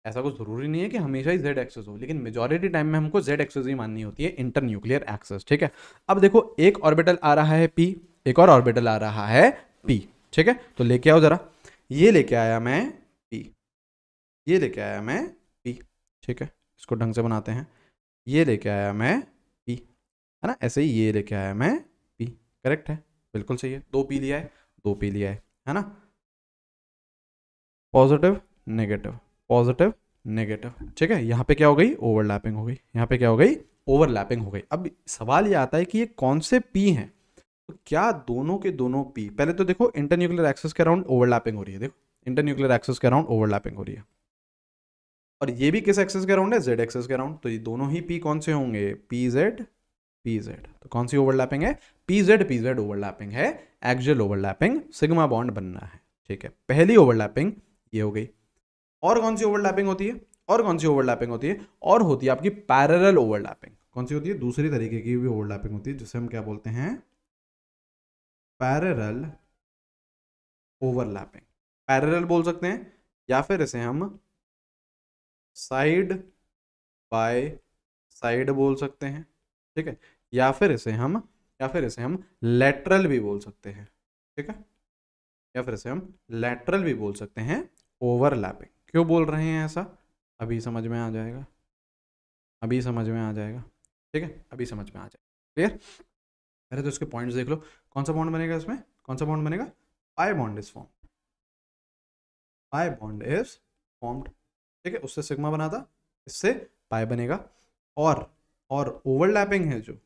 ऐसा कुछ जरूरी नहीं है कि हमेशा ही Z एक्सेस हो, लेकिन मेजॉरिटी टाइम में हमको Z एक्सेस ही माननी होती है, इंटरन्यूक्लियर एक्सेस, ठीक है। अब देखो एक ऑर्बिटल आ रहा है P, एक और ऑर्बिटल आ रहा है P, ठीक है, तो लेके आओ जरा, ये लेके आया मैं P, ये लेके आया मैं P, ठीक है, इसको ढंग से बनाते हैं, ये लेके आया मैं P, है ना, ऐसे ही ये लेके आया मैं P, करेक्ट है, बिल्कुल सही है, 2 P लिया है, 2 P लिया है ना, पॉजिटिव नेगेटिव, पॉजिटिव नेगेटिव, ठीक है। यहाँ पे क्या हो गई? ओवरलैपिंग हो गई, यहाँ पे क्या हो गई? ओवरलैपिंग हो गई। अब सवाल ये आता है कि ये कौन से P हैं, तो क्या दोनों के दोनों P, पहले तो देखो इंटरन्यूक्लियर एक्सिस के अराउंड ओवरलैपिंग हो रही है, देखो इंटरन्यूक्लियर एक्सिस के अराउंड ओवरलैपिंग हो रही है, और ये भी किस एक्सिस के अराउंड है? Z एक्सिस के अराउंड, तो ये दोनों ही P कौन से होंगे? PZ PZ, तो कौन सी ओवरलैपिंग है? PZ PZ ओवरलैपिंग है, एक्सियल ओवरलैपिंग, सिग्मा बॉन्ड बनना है, ठीक है। पहली ओवरलैपिंग ये हो गई। और कौन सी ओवरलैपिंग होती है? और कौन सी ओवरलैपिंग होती है? और होती है आपकी पैरेलल ओवरलैपिंग। कौन सी होती है? दूसरी तरीके की भी ओवरलैपिंग होती है, जिसे हम क्या बोलते हैं? पैरेलल ओवरलैपिंग, पैरेलल बोल सकते हैं, या फिर इसे हम साइड बाय साइड बोल सकते हैं, ठीक है, या फिर इसे हम लेटरल भी बोल सकते हैं, ठीक है, या फिर इसे हम लेटरल भी बोल सकते हैं ओवरलैपिंग। क्यों बोल रहे हैं ऐसा? अभी समझ में आ जाएगा, अभी समझ में आ जाएगा, ठीक है, अभी समझ में आ जाएगा, क्लियर। पहले तो इसके पॉइंट्स देख लो, कौन सा बॉन्ड बनेगा इसमें? कौन सा बॉन्ड बनेगा? Pi bond is form, pi bond is formed, ठीक है, उससे सिग्मा बना था, इससे पाई बनेगा। और ओवरलैपिंग है जो,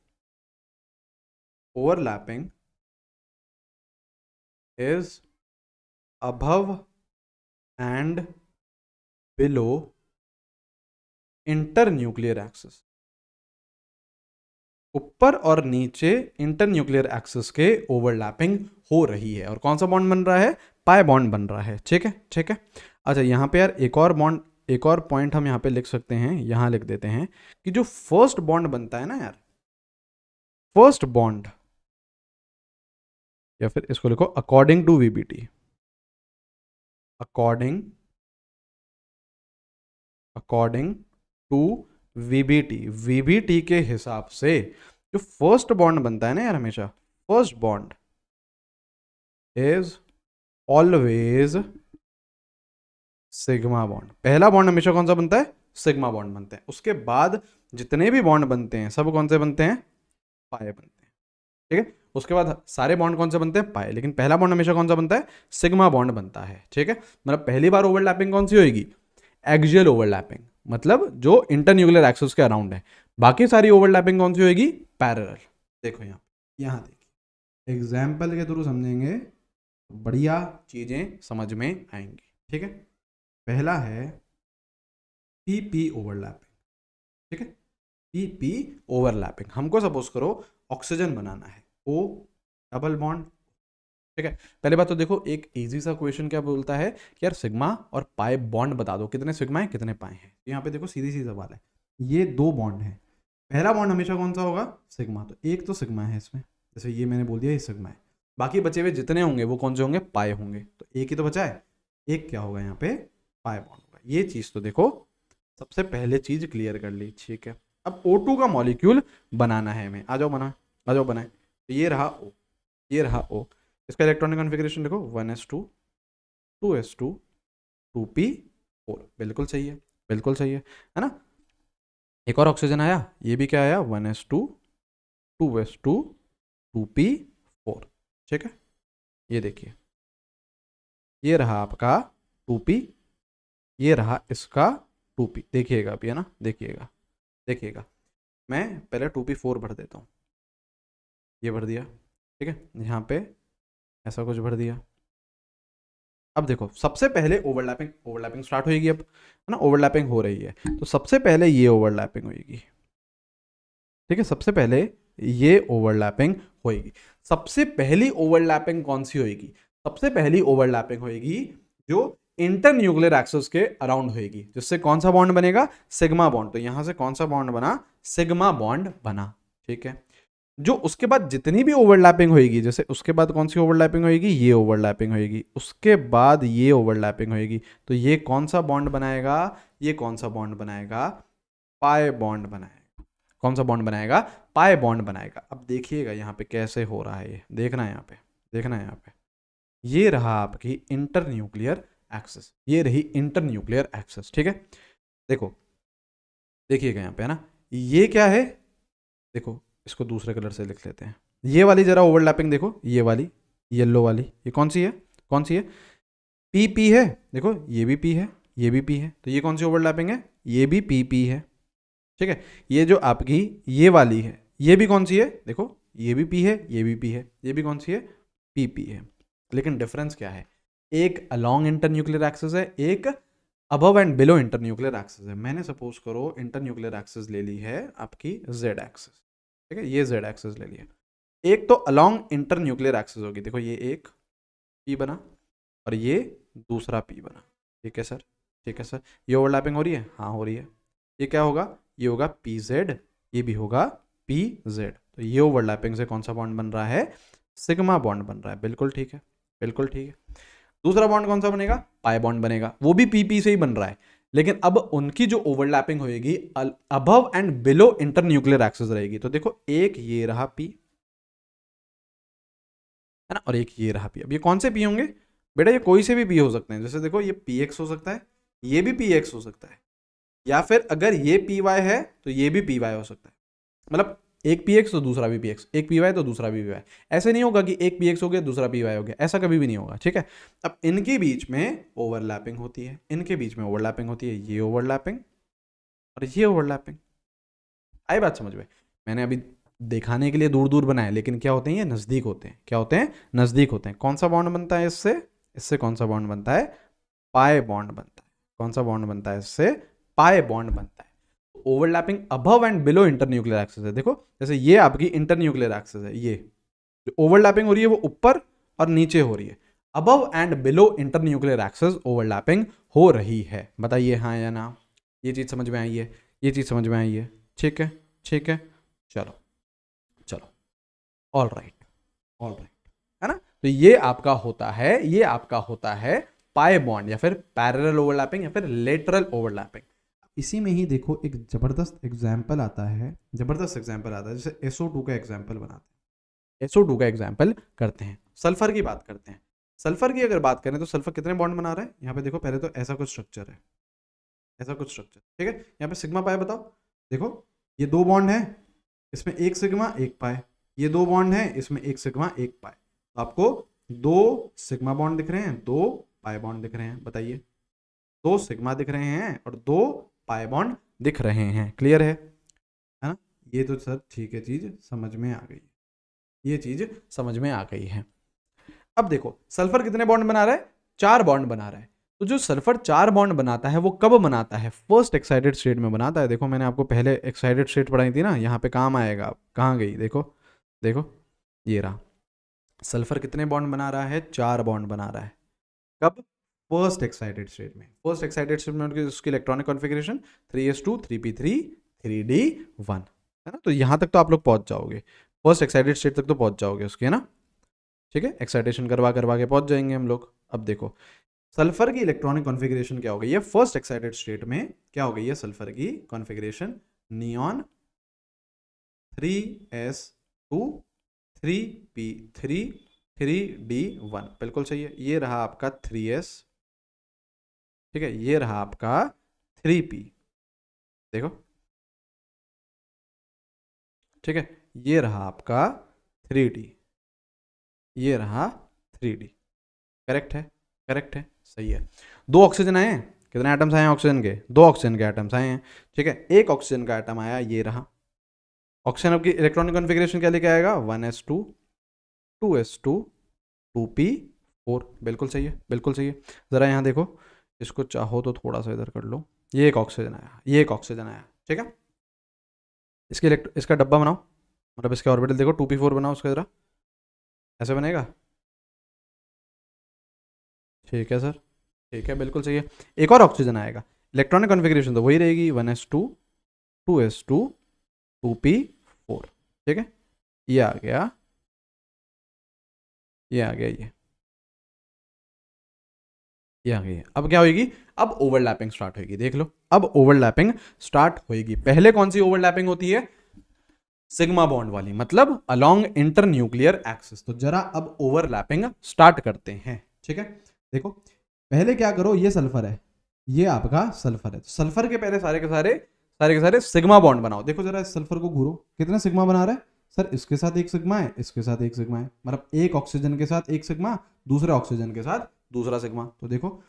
overlapping is above and below internuclear axis, ऊपर और नीचे इंटरन्यूक्लियर एक्सिस के ओवरलैपिंग हो रही है, और कौन सा बॉन्ड बन रहा है? पाई बॉन्ड बन रहा है, ठीक है, ठीक है। अच्छा यहाँ पे यार एक और बॉन्ड, एक और पॉइंट हम यहाँ पे लिख सकते हैं, यहाँ लिख देते हैं कि जो फर्स्ट बॉन्ड बनता है ना यार, फर्स्ट बॉन्ड, या फिर इसको लिखो according to VBT, according according to VBT, VBT के हिसाब से जो फर्स्ट बॉन्ड बनता है ना यार, हमेशा first bond is always sigma bond. पहला बॉन्ड हमेशा कौन सा बनता है? सिग्मा बॉन्ड बनते हैं। उसके बाद जितने भी बॉन्ड बनते हैं सब कौन से बनते हैं? पाए बनते हैं। ठीक है, उसके बाद सारे बॉन्ड कौन से बनते हैं? पाए। लेकिन पहला बॉन्ड हमेशा कौन सा बनता है? सिग्मा बॉन्ड बनता है। ठीक है, मतलब पहली बार ओवरलैपिंग कौन सी होगी? एक्सियल ओवरलैपिंग, मतलब जो इंटरन्यूक्लियर एक्सिस के अराउंड है। बाकी सारी ओवरलैपिंग कौन सी होगी? पैरेलल। देखो यहाँ देखिए, एग्जाम्पल के थ्रू समझेंगे, बढ़िया चीजें समझ में आएंगी। ठीक है, पहला है पीपी ओवरलैपिंग। ठीक है, पीपी ओवरलैपिंग, हमको सपोज करो ऑक्सीजन बनाना है, ओ डबल बॉन्ड। ठीक है, पहले बात तो देखो, एक इजी सा क्वेश्चन क्या बोलता है कि यार सिग्मा और पाई बॉन्ड बता दो, कितने सिग्मा है कितने पाई हैं। यहाँ पे देखो सीधी सी सवाल है, ये दो बॉन्ड है, पहला बॉन्ड हमेशा कौन सा होगा? सिग्मा। तो एक तो सिग्मा है इसमें, जैसे ये मैंने बोल दिया ये सिग्मा है, बाकी बचे हुए जितने होंगे वो कौन से होंगे? पाए होंगे। तो एक ही तो बचा है, एक क्या होगा यहाँ पे? पाए बॉन्ड होगा। ये चीज तो देखो सबसे पहले चीज क्लियर कर ली। ठीक है, अब O2 का मॉलिक्यूल बनाना है हमें। आ जाओ बनाए, आ जाओ बनाए। तो ये रहा O, ये रहा O। इसका इलेक्ट्रॉनिक कॉन्फ़िगरेशन देखो, 1s2 2s2 2p4। बिल्कुल सही है, बिल्कुल सही है ना। एक और ऑक्सीजन आया, ये भी क्या आया? 1s2 2s2 2p4। ठीक है, ये देखिए, ये रहा आपका 2p, ये रहा इसका 2p। देखिएगा अभी, है ना, देखिएगा देखिएगा। मैं पहले 2p4 भर देता हूँ, ये भर दिया। ठीक है, यहाँ पे ऐसा कुछ भर दिया। अब देखो सबसे पहले ओवरलैपिंग, ओवरलैपिंग स्टार्ट होगी अब, है ना, ओवरलैपिंग हो रही है। तो सबसे पहले ये ओवरलैपिंग होगी। ठीक है, सबसे पहले ये ओवरलैपिंग होगी। सबसे पहली ओवरलैपिंग कौन सी होगी? सबसे पहली ओवरलैपिंग होगी जो इंटरन्यूक्लियर एक्सिस के अराउंड होगी, जिससे कौन सा बॉन्ड बनेगा? Sigma bond. तो यहां से कौन सा बॉन्ड बना? सिग्मा बॉन्ड बना। ठीक है, जो उसके बाद जितनी भी ओवरलैपिंग होगी, जैसे उसके बाद कौन सी ओवरलैपिंग होगी? ये ओवरलैपिंग होगी, उसके बाद ये ओवरलैपिंग होगी। तो ये कौन सा बॉन्ड बनाएगा? ये कौन सा बॉन्ड बनाएगा? पाई बॉन्ड बनाएगा। कौन सा बॉन्ड बनाएगा? पाई बॉन्ड बनाएगा। अब देखिएगा यहाँ पे कैसे हो रहा है, ये देखना है यहाँ पे, देखना है यहाँ पे। ये रहा आपकी इंटरन्यूक्लियर एक्सिस, ये रही इंटरन्यूक्लियर एक्सिस। ठीक है, देखो देखिएगा यहाँ पे, है ना, ये क्या है? देखो इसको दूसरे कलर से लिख लेते हैं। ये वाली जरा ओवरलैपिंग देखो, ये वाली येलो वाली, ये कौन सी है? कौन सी है? पी पी है। देखो ये भी पी है, ये भी पी है। तो ये कौन सी ओवरलैपिंग है? ये भी पी पी है। ठीक है, ये जो आपकी ये वाली है, ये भी कौन सी है? देखो ये भी पी है, ये भी पी है, ये भी कौन सी है? पी पी है। लेकिन डिफरेंस क्या है? एक अलोंग इंटरन्यूक्लियर एक्सिस है, एक above and below internuclear axis है। मैंने सपोज करो इंटरन्यूक्लियर एक्सिस ले ली है आपकी जेड एक्सिस। ठीक है, ये जेड एक्सिस ले लिया। एक तो अलोंग इंटरन्यूक्लियर एक्सिस होगी, देखो ये एक पी बना और ये दूसरा पी बना। ठीक है सर, ठीक है सर, ये ओवरलैपिंग हो रही है? हाँ हो रही है। ये क्या होगा? ये होगा पी जेड, ये भी होगा पी जेड। तो ये ओवरलैपिंग से कौन सा बॉन्ड बन रहा है? सिग्मा बॉन्ड बन रहा है। बिल्कुल ठीक है, बिल्कुल ठीक है। दूसरा बॉन्ड कौन सा बनेगा? पाई बॉन्ड बनेगा, वो भी पीपी से ही बन रहा है। लेकिन अब उनकी जो ओवरलैपिंग होगी above and below internuclear axis रहेगी। तो देखो एक ये रहा पी, है ना, और एक ये रहा पी। अब ये कौन से पी होंगे बेटा? ये कोई से भी पी हो सकते हैं। जैसे देखो ये पी एक्स हो सकता है, ये भी पी एक्स हो सकता है, या फिर अगर ये पी वाई है तो ये भी पी वाई हो सकता है। मतलब एक पी एक्स तो दूसरा भी पी एक्स, एक पी वाई तो दूसरा भी पी वाई। ऐसे नहीं होगा कि एक पी एक्स हो गया दूसरा पी वाई हो गया, ऐसा कभी भी नहीं होगा। ठीक है, अब इनके बीच में ओवरलैपिंग होती है, इनके बीच में ओवरलैपिंग होती है, ये ओवरलैपिंग और ये ओवरलैपिंग। आई बात समझ में? मैंने अभी दिखाने के लिए दूर दूर बनाया, लेकिन क्या होते हैं? ये नज़दीक होते हैं। क्या होते हैं? नज़दीक होते हैं। कौन सा बॉन्ड बनता है इससे? इससे कौन सा बॉन्ड बनता है? पाई बॉन्ड बनता है। कौन सा बॉन्ड बनता है इससे? पाई बॉन्ड बनता है। Overlapping above and below internuclear axis है। देखो जैसे ये आपकी इंटरन्यूक्लियर एक्सिस है, ये जो ओवरलैपिंग हो रही है वो ऊपर और नीचे हो रही है। Above and below internuclear axis overlapping हो रही है। बताइए हाँ या ना? ये चीज समझ में आई है? ये चीज समझ में आई है? ठीक है, ठीक है, चलो चलो, ऑल राइट, ऑल राइट, है ना। तो ये आपका होता है, ये आपका होता है पाई बॉन्ड या फिर पैरेलल ओवरलैपिंग या फिर लेटरल ओवरलैपिंग। इसी में ही देखो एक जबरदस्त एग्जाम्पल आता है, जैसे SO2 का एग्जाम्पल बनाते हैं, SO2 का एग्जाम्पल करते हैं, सल्फर की बात करते हैं। सल्फर की अगर बात करें तो सल्फर कितने बॉन्ड बना रहा है, यहाँ पे देखो, पहले तो ऐसा कुछ स्ट्रक्चर है, ऐसा कुछ स्ट्रक्चर, ठीक है। यहाँ पे सिग्मा पाई बताओ, देखो ये 2 बॉन्ड है, इसमें 1 सिग्मा 1 पाई, ये 2 बॉन्ड है, इसमें 1 सिग्मा 1 पाई, तो आपको 2 सिग्मा बॉन्ड दिख रहे हैं, 2 पाई बॉन्ड दिख रहे हैं, बताइए, 2 सिग्मा दिख रहे हैं और 2 पाई बॉन्ड दिख रहे हैं, क्लियर है ना। ये तो सर ठीक है, चीज समझ में आ गई, ये चीज समझ में आ गई है। अब देखो सल्फर कितने बॉन्ड बना रहा है, 4 बॉन्ड बना रहा है। तो जो सल्फर 4 बॉन्ड बनाता है वो कब बनाता है, फर्स्ट एक्साइटेड स्टेट में बनाता है। देखो मैंने आपको पहले एक्साइटेड स्टेट पढ़ाई थी ना, यहाँ पे काम आएगा, कहाँ गई, देखो देखो ये रहा, सल्फर कितने बॉन्ड बना रहा है, 4 बॉन्ड बना रहा है, कब, फर्स्ट एक्साइटेड स्टेट में। फर्स्ट एक्साइटेड स्टेट में उसकी electronic configuration 3s2 3p3 3d1 है ना। तो यहाँ तक तो आप लोग पहुँच जाओगे, फर्स्ट एक्साइटेड स्टेट तक तो पहुँच जाओगे उसके, है ना, ठीक है। एक्साइटेशन करवा करवा के पहुँच जाएंगे हम लोग। अब देखो सल्फर की इलेक्ट्रॉनिक कॉन्फ़िगरेशन क्या हो गई है, फर्स्ट एक्साइटेड स्टेट में क्या हो गई है सल्फर की configuration, neon 3s2 3p3 3d1, बिल्कुल सही है। ये रहा आपका 3s, ठीक है, ये रहा आपका 3p, देखो, ठीक है, ये रहा आपका 3d, ये रहा 3d, करेक्ट है, करेक्ट है, सही है। 2 ऑक्सीजन आए हैं, कितने एटम्स आए हैं ऑक्सीजन के, 2 ऑक्सीजन के एटम्स आए हैं, ठीक है। एक ऑक्सीजन का एटम आया, ये रहा ऑक्सीजन, आपकी इलेक्ट्रॉनिक कॉन्फ़िगरेशन क्या लेके आएगा, 1s2 2s2 2p4, बिल्कुल सही है, बिल्कुल सही है। ज़रा यहाँ देखो, इसको चाहो तो थोड़ा सा इधर कर लो, ये एक ऑक्सीजन आया, ये एक ऑक्सीजन आया, ठीक है। इसका डब्बा बनाओ, मतलब इसका ऑर्बिटल देखो, 2p4 बनाओ उसका, ज़रा ऐसे बनेगा, ठीक है सर, ठीक है, बिल्कुल सही है। एक और ऑक्सीजन आएगा, इलेक्ट्रॉनिक कॉन्फ़िगरेशन तो वही रहेगी, 1s2 2s2 2p4, ठीक है। ये आ गया, ये आ गया, ये आ गई। अब क्या होगी, अब ओवरलैपिंग स्टार्ट होगी, देख लो, अब ओवरलैपिंग स्टार्ट होगी। पहले कौन सी ओवरलैपिंग होती है, सिग्मा बॉन्ड वाली, मतलब अलोंग इंटर न्यूक्लियर एक्सिस। तो जरा अब ओवरलैपिंग स्टार्ट करते हैं, ठीक है। देखो पहले क्या करो, ये सल्फर है, ये आपका सल्फर है, तो सल्फर के पहले सारे के सारे सिग्मा बॉन्ड बनाओ। देखो जरा इस सल्फर को घूरो, कितने सिग्मा बना रहा है सर, इसके साथ एक सिग्मा है, इसके साथ एक सिग्मा है, मतलब एक ऑक्सीजन के साथ एक सिग्मा, दूसरे ऑक्सीजन के साथ दूसरा सिग्मा। तो देखो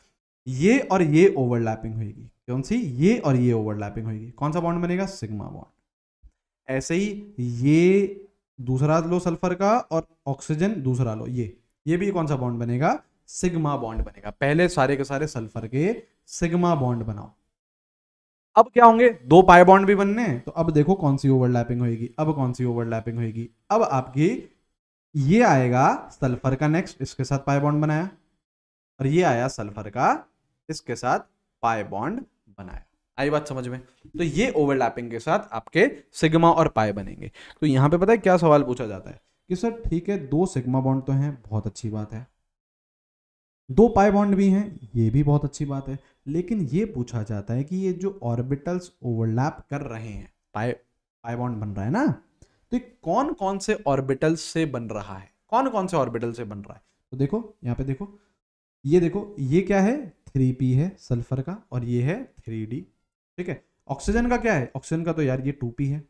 ये और ये ओवरलैपिंग होगी, कौन सी, ये और ये ओवरलैपिंग होगी, कौन सा बॉन्ड बनेगा, सिग्मा बॉन्ड। ऐसे ही ये दूसरा लो सल्फर का और ऑक्सीजन दूसरा लो, ये भी कौन सा बॉन्ड बनेगा, सिग्मा बॉन्ड बनेगा। पहले सारे के सारे सल्फर के सिग्मा बॉन्ड बनाओ। अब क्या होंगे, 2 पाई बॉन्ड भी बनने हैं, तो अब देखो कौन सी ओवरलैपिंग होगी, अब कौन सी ओवरलैपिंग होगी, अब आपकी ये आएगा सल्फर का नेक्स्ट, इसके साथ पाई बॉन्ड बनाया, और ये आया सल्फर का, इसके साथ पाई बॉन्ड बनाया। आई बात समझ में। तो ये ओवरलैपिंग के साथ आपके सिग्मा और पाई बनेंगे। तो यहां पे पता है क्या सवाल पूछा जाता है कि सर ठीक है 2 सिग्मा बॉन्ड तो हैं, बहुत अच्छी बात है, 2 पाई बॉन्ड भी हैं, ये भी बहुत अच्छी बात है, लेकिन ये पूछा जाता है कि ये जो ऑर्बिटल्स ओवरलैप कर रहे हैं, पाई बॉन्ड बन रहा है ना, तो ये कौन कौन से ऑर्बिटल्स से बन रहा है, कौन कौन से ऑर्बिटल से बन रहा है। तो देखो यहाँ पे देखो, ये क्या है, 3p है सल्फर का, और ये है 3d, ठीक है। ऑक्सीजन का क्या है, ऑक्सीजन का तो यार ये 2p है,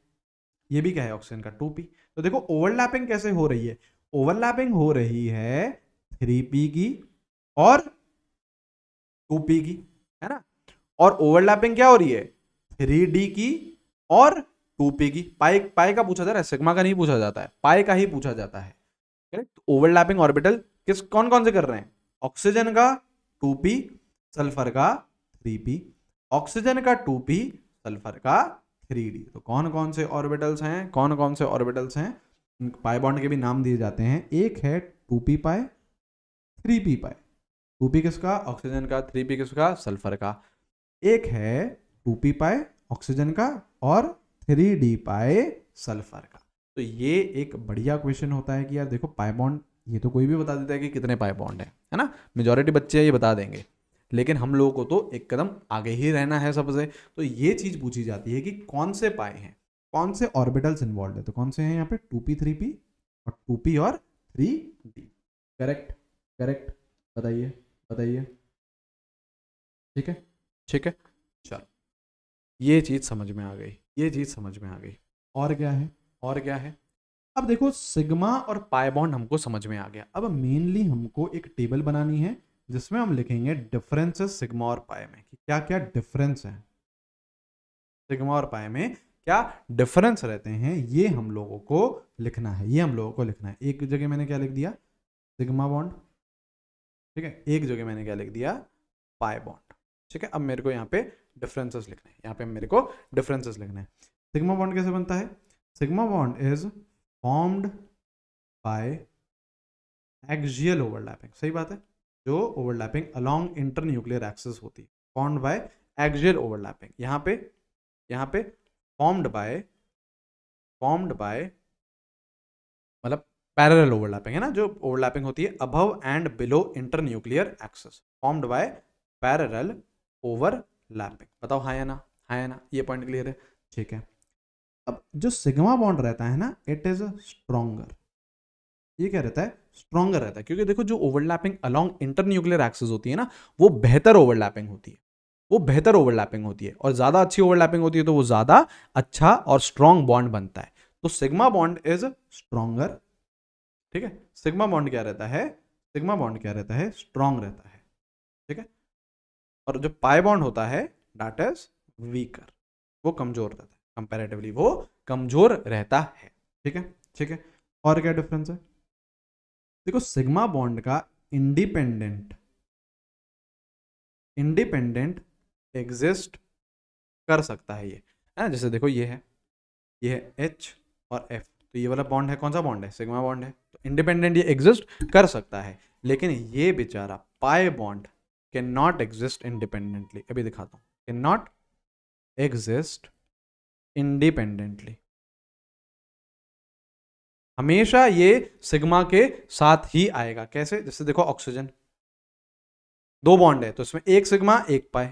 ये भी क्या है, ऑक्सीजन का 2p। तो देखो ओवरलैपिंग कैसे हो रही है, ओवरलैपिंग हो रही है 3p की और 2p की, है ना। और ओवरलैपिंग क्या हो रही है, 3d की और 2p की। पाई का पूछा जा रहा है, सिग्मा का नहीं पूछा जाता है, पाई का ही पूछा जाता है, करेक्ट। ओवरलैपिंग ऑर्बिटल कौन कौन से कर रहे हैं, ऑक्सीजन का 2p, सल्फर का 3p, ऑक्सीजन का 2p, सल्फर का 3d। तो कौन कौन से ऑर्बिटल्स हैं, कौन कौन से ऑर्बिटल्स हैं, पाई बॉन्ड के भी नाम दिए जाते हैं। एक है 2p पाई, 3p पाई, 2p किसका, ऑक्सीजन का, 3p किसका, सल्फर का। एक है 2p पाई ऑक्सीजन का और 3d पाई सल्फर का। तो ये एक बढ़िया क्वेश्चन होता है कि यार देखो पाई बॉन्ड, ये तो कोई भी बता देता है कि कितने पाई बॉन्ड है ना, मेजॉरिटी बच्चे ये बता देंगे, लेकिन हम लोगों को तो एक कदम आगे ही रहना है सबसे। तो ये चीज पूछी जाती है कि कौन से पाए हैं, कौन से ऑर्बिटल्स इन्वॉल्व है। तो कौन से हैं यहाँ पे 2p 3p और 2p और 3d। करेक्ट करेक्ट, बताइए बताइए। ठीक है ठीक है, चलो ये चीज समझ में आ गई, ये चीज समझ में आ गई। और क्या है, और क्या है। अब देखो सिग्मा और पाई बॉन्ड हमको समझ में आ गया। अब मेनली हमको एक टेबल बनानी है जिसमें हम लिखेंगे डिफरेंसेस सिग्मा और पाई में, कि क्या क्या डिफरेंस है सिग्मा और पाई में, क्या डिफरेंस रहते हैं, ये हम लोगों को लिखना है, ये हम लोगों को लिखना है। एक जगह मैंने क्या लिख दिया, सिग्मा बॉन्ड, ठीक है, एक जगह मैंने क्या लिख दिया, पाई बॉन्ड। ठीक है, अब मेरे को यहाँ पे डिफरेंसेस लिखने हैं, यहाँ पे मेरे को डिफरेंसेस लिखना है। सिग्मा बॉन्ड कैसे बनता है, sigma bond is formed by axial overlapping, सही बात है, जो ओवरलैपिंग अलोंग इंटरन्यूक्लियर एक्सिस होती है, फॉर्म्ड बाय एक्सियल ओवरलैपिंग। यहाँ पे फॉर्म्ड बाय मतलब पैरेलल ओवरलैपिंग है ना, जो ओवरलैपिंग होती है above and below internuclear axis, formed by parallel overlapping. बताओ हाँ या ना, हाँ या ना, ये पॉइंट क्लियर है। ठीक है, अब जो सिग्मा बॉन्ड रहता है ना, इट इज स्ट्रॉन्गर। ये क्या रहता है, स्ट्रॉन्गर रहता है, क्योंकि देखो जो ओवरलैपिंग अलोंग इंटरन्यूक्लियर एक्सिस होती है ना, वो बेहतर ओवरलैपिंग होती है, वो बेहतर ओवरलैपिंग होती है, और ज्यादा अच्छी ओवरलैपिंग होती है तो वो ज्यादा अच्छा और स्ट्रॉन्ग बॉन्ड बनता है। तो सिग्मा बॉन्ड इज स्ट्रॉन्गर। ठीक है, सिग्मा बॉन्ड क्या रहता है, सिग्मा बॉन्ड क्या रहता है, स्ट्रॉन्ग रहता है। ठीक है, और जो पाई बॉन्ड होता है दैट इज वीकर, वो कमजोर रहता है, कंपैरेटिवली वो कमजोर रहता है। ठीक है ठीक है, और क्या डिफरेंस है, देखो सिग्मा बॉन्ड का इंडिपेंडेंट एग्जिस्ट कर सकता है, ये है ना, जैसे देखो ये है H और F, तो ये वाला बॉन्ड है, कौन सा बॉन्ड है, सिग्मा बॉन्ड है, तो इंडिपेंडेंट ये एग्जिस्ट कर सकता है। लेकिन ये बेचारा pi bond can not exist independently, अभी दिखाता हूं, कैन नॉट एग्जिस्ट इंडिपेंडेंटली। हमेशा ये सिग्मा के साथ ही आएगा। कैसे, जैसे देखो ऑक्सीजन, दो बॉन्ड है तो इसमें एक सिग्मा एक पाई।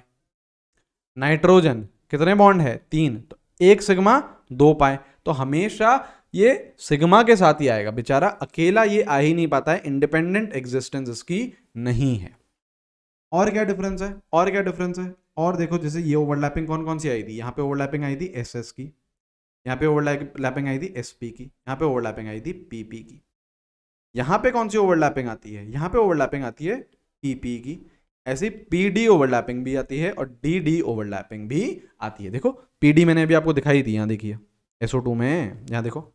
नाइट्रोजन कितने बॉन्ड है, 3, तो एक सिग्मा 2 पाई। तो हमेशा ये सिग्मा के साथ ही आएगा, बेचारा अकेला ये आ ही नहीं पाता है, इंडिपेंडेंट एग्जिस्टेंस इसकी नहीं है। और क्या डिफरेंस है, और क्या डिफरेंस है, और देखो जैसे ये ओवरलैपिंग कौन कौन सी आई थी, यहाँ पे ओवरलैपिंग आई थी SS की, यहाँ पे ओवरलैपिंग आई थी SP की, यहाँ पे ओवरलैपिंग आई थी PP की। यहाँ पे कौन सी ओवरलैपिंग आती है, यहाँ पे ओवरलैपिंग आती है PP की। ऐसी PD ओवरलैपिंग भी आती है और DD ओवरलैपिंग भी आती है। देखो PD मैंने अभी आपको दिखाई थी, यहाँ देखिए SO2 में, यहाँ देखो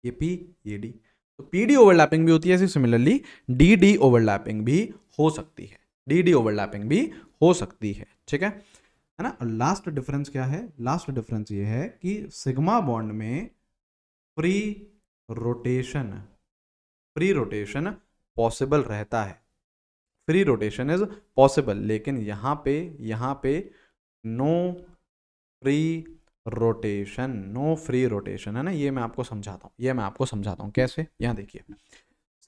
ये P ये D, तो PD ओवरलैपिंग भी होती है। ऐसी सिमिलरली DD ओवरलैपिंग भी हो सकती है, DD ओवरलैपिंग भी हो सकती है। ठीक है ना। लास्ट डिफरेंस क्या है, लास्ट डिफरेंस ये है कि सिग्मा बॉन्ड में फ्री रोटेशन पॉसिबल रहता है, फ्री रोटेशन इज पॉसिबल, लेकिन यहाँ पे नो फ्री रोटेशन है ना। ये मैं आपको समझाता हूँ, कैसे, यहाँ देखिए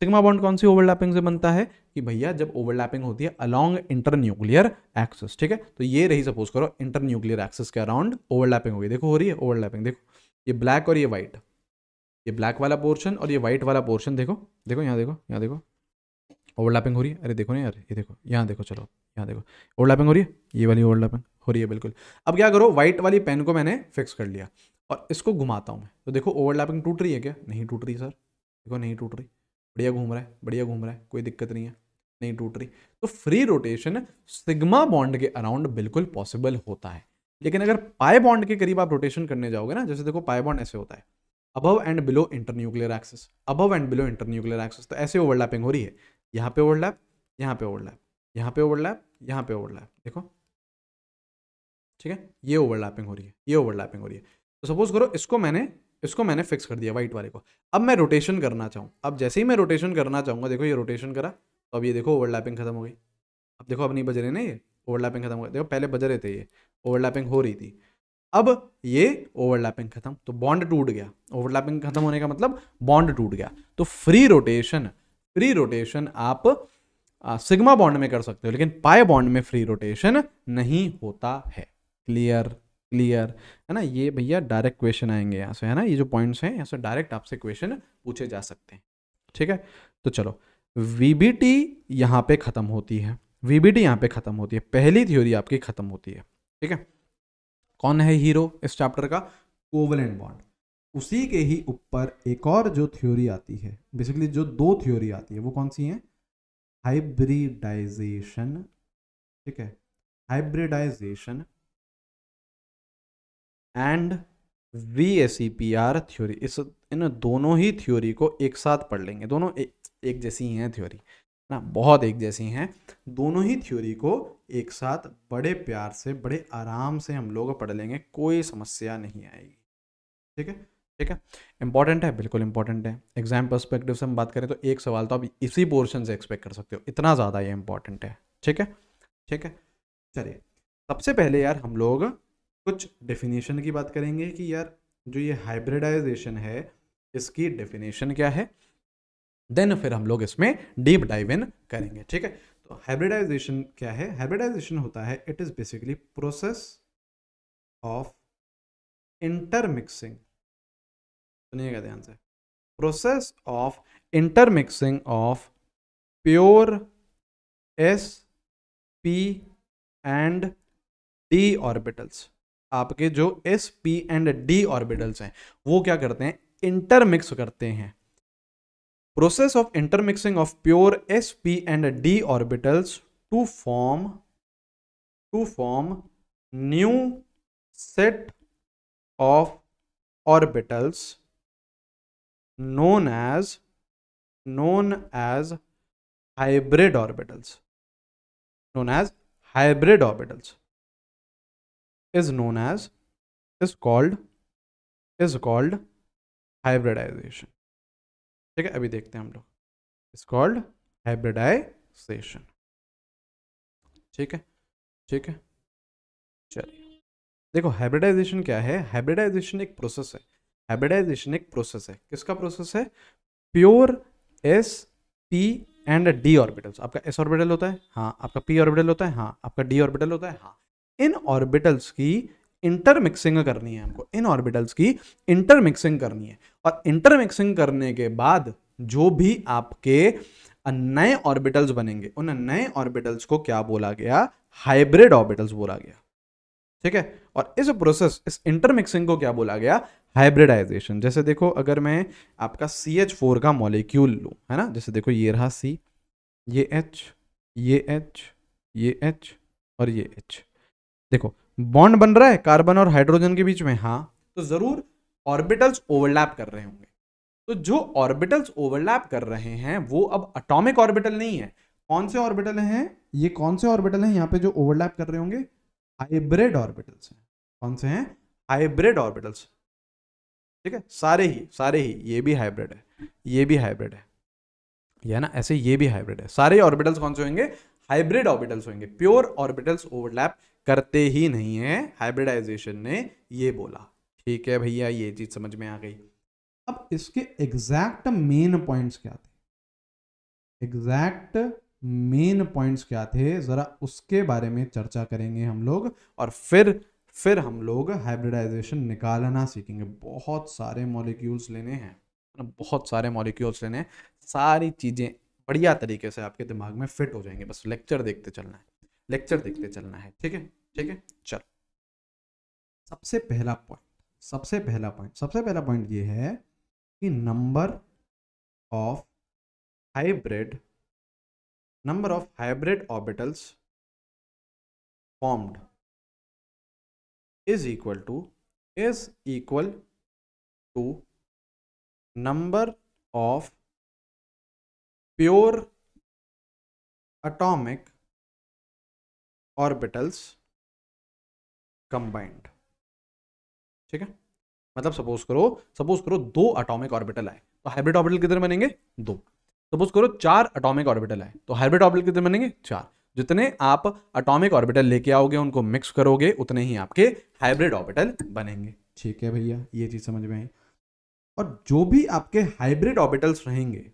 सिग्मा बॉन्ड कौन सी ओवरलैपिंग से बनता है, कि भैया जब ओवरलैपिंग होती है अलोंग इंटरन्यूक्लियर एक्सिस। ठीक है, तो ये रही, सपोज करो इंटरन्यूक्लियर एक्सिस के अराउंड ओवरलैपिंग होगी, देखो हो रही है ओवरलैपिंग, देखो ये ब्लैक और ये व्हाइट, ये ब्लैक वाला पोर्शन और ये व्हाइट वाला पोर्शन, देखो देखो यहाँ देखो ओवरलैपिंग हो रही है। अरे देखो ना यार, ये देखो यहाँ देखो, चलो यहाँ देखो ओवरलैपिंग हो रही है, ये वाली ओवरलैपिंग हो रही है बिल्कुल। अब क्या करो, व्हाइट वाली पेन को मैंने फिक्स कर लिया और इसको घुमाता हूँ मैं, तो देखो ओवरलैपिंग टूट रही है क्या, नहीं टूट रही सर, देखो नहीं टूट रही, बढ़िया घूम रहा है, कोई दिक्कत नहीं है, नहीं टूट रही। तो फ्री रोटेशन सिग्मा बॉन्ड के अराउंड बिल्कुल पॉसिबल होता है। लेकिन अगर पाई बॉन्ड के करीब आप रोटेशन करने जाओगे ना, जैसे देखो पाई बॉन्ड ऐसे होता है, above and below internuclear axis, above and below internuclear axis, तो ऐसे ओवरलैपिंग हो रही है, यहाँ पे ओवरलैप, यहाँ पे ओवरलैप, यहाँ पे ओवरलैप, यहाँ पे ओवरलैप, देखो ठीक है, ये ओवरलैपिंग हो रही है, ये ओवरलैपिंग हो रही है। तो सपोज करो इसको मैंने फिक्स कर दिया व्हाइट वाले को। अब मैं रोटेशन करना चाहूँ, अब जैसे ही मैं रोटेशन करना चाहूँगा, देखो ये रोटेशन करा, तो अब ये देखो ओवरलैपिंग खत्म हो गई। अब देखो अब नहीं बज रहे ना, ये ओवरलैपिंग खत्म हो गई, देखो पहले बज रहे थे, ये ओवरलैपिंग हो रही थी, अब ये ओवरलैपिंग खत्म, तो बॉन्ड टूट गया। ओवरलैपिंग खत्म होने का मतलब बॉन्ड टूट गया। तो फ्री रोटेशन आप सिग्मा बॉन्ड में कर सकते हो, लेकिन पाई बॉन्ड में फ्री रोटेशन नहीं होता है। क्लियर? क्लियर है ना? ये भैया डायरेक्ट क्वेश्चन आएंगे यहाँ से, है ना? ये जो पॉइंट्स हैं यहाँ से डायरेक्ट आपसे क्वेश्चन पूछे जा सकते हैं। ठीक है, तो चलो वीबीटी यहाँ पे खत्म होती है, वीबीटी यहाँ पे खत्म होती है, पहली थ्योरी आपकी खत्म होती है। ठीक है, कौन है हीरो इस चैप्टर का? Covalent bond. उसी के ही ऊपर एक और जो थ्योरी आती है, बेसिकली जो दो थ्योरी आती है वो कौन सी है? हाइब्रिडाइजेशन। ठीक है, हाइब्रिडाइजेशन एंड VSEPR थ्योरी। इस इन दोनों ही थ्योरी को एक साथ पढ़ लेंगे, दोनों एक जैसी ही हैं थ्योरी ना, बहुत एक जैसी हैं। दोनों ही थ्योरी को एक साथ बड़े प्यार से बड़े आराम से हम लोग पढ़ लेंगे, कोई समस्या नहीं आएगी। ठीक है, ठीक है, इंपॉर्टेंट है, बिल्कुल इंपॉर्टेंट है। एग्जाम पर्सपेक्टिव से हम बात करें तो एक सवाल तो आप इसी पोर्शन से एक्सपेक्ट कर सकते हो, इतना ज़्यादा ये इंपॉर्टेंट है। ठीक है, ठीक है, चलिए सबसे पहले यार हम लोग कुछ डेफिनेशन की बात करेंगे कि यार जो ये हाइब्रिडाइजेशन है इसकी डेफिनेशन क्या है, देन फिर हम लोग इसमें डीप डाइव इन करेंगे। ठीक है, तो हाइब्रिडाइजेशन क्या है? हाइब्रिडाइजेशन होता है, it is basically process of intermixing, सुनिएगा ध्यान से, process of intermixing of pure sp and d orbitals. आपके जो sp एंड d ऑर्बिटल्स हैं वो क्या करते हैं? इंटरमिक्स करते हैं। Process of intermixing of pure sp and d orbitals to form new set of orbitals known as hybrid orbitals, known as hybrid orbitals is called hybridization। ठीक है, अभी देखते हैं हम लोग, is called hybridization। ठीक है, ठीक है, चलिए देखो हाइब्रिडाइजेशन क्या है। हाइब्रिडाइजेशन एक प्रोसेस है, हाइब्रिडाइजेशन एक प्रोसेस है, किसका प्रोसेस है? Pure sp and d orbitals. आपका s ऑर्बिटल होता है, हाँ, आपका p ऑर्बिटल होता है, हाँ, आपका d ऑर्बिटल होता है, हाँ। इन ऑर्बिटल्स की इंटरमिक्सिंग करनी है हमको, इन ऑर्बिटल्स की इंटरमिक्सिंग करनी है, और इंटरमिक्सिंग करने के बाद जो भी आपके नए ऑर्बिटल्स बनेंगे उन नए ऑर्बिटल्स को क्या बोला गया? हाइब्रिड ऑर्बिटल्स बोला गया। ठीक है, और इस प्रोसेस, इस इंटरमिक्सिंग को क्या बोला गया? हाइब्रिडाइजेशन। जैसे देखो अगर मैं आपका CH4 का मॉलिक्यूल लूं, है ना, जैसे देखो ये रहा C, ये H, ये H, ये H और ये H, देखो बॉन्ड बन रहा है कार्बन और हाइड्रोजन के बीच में, हाँ, तो जरूर ऑर्बिटल्स ओवरलैप कर रहे होंगे। तो जो ऑर्बिटल्स ओवरलैप कर रहे हैं वो अब एटॉमिक ऑर्बिटल नहीं है। कौन से ऑर्बिटल हैं? ये कौन से ऑर्बिटल हैं यहाँ पे जो ओवरलैप कर रहे होंगे? हाइब्रिड ऑर्बिटल्स हैं। कौन से हैं? Hybrid orbitals. ठीक है, सारे ही, ये भी हाइब्रिड है, ये भी हाइब्रिड है, ये ना, ऐसे ये भी हाइब्रिड है। सारे ऑर्बिटल्स कौन से होंगे? हाइब्रिड ऑर्बिटल्स होंगे। प्योर ऑर्बिटल्स ओवरलैप करते ही नहीं है, हाइब्रिडाइजेशन ने ये बोला। ठीक है भैया, ये चीज समझ में आ गई। अब इसके एग्जैक्ट मेन पॉइंट्स क्या थे? एग्जैक्ट मेन पॉइंट्स क्या थे, जरा उसके बारे में चर्चा करेंगे हम लोग, और फिर हम लोग हाइब्रिडाइजेशन निकालना सीखेंगे। बहुत सारे मॉलिक्यूल्स लेने हैं, बहुत सारे मॉलिक्यूल्स लेने हैं, सारी चीजें बढ़िया तरीके से आपके दिमाग में फिट हो जाएंगे। बस लेक्चर देखते चलना है, लेक्चर देखते चलना है। ठीक है, ठीक है, चलो सबसे पहला पॉइंट ये है कि number of hybrid orbitals formed is equal to number of pure atomic orbitals combined। ठीक है, मतलब सपोज करो 2 एटॉमिक ऑर्बिटल आए तो हाइब्रिड ऑर्बिटल कितने बनेंगे? 2। सपोज करो 4 एटॉमिक ऑर्बिटल आए तो हाइब्रिड ऑर्बिटल कितने बनेंगे? 4। जितने आप एटॉमिक ऑर्बिटल लेके आओगे उनको मिक्स करोगे उतने ही आपके हाइब्रिड ऑर्बिटल बनेंगे। ठीक है भैया, ये चीज समझ में आई। और जो भी आपके हाइब्रिड ऑर्बिटल्स रहेंगे,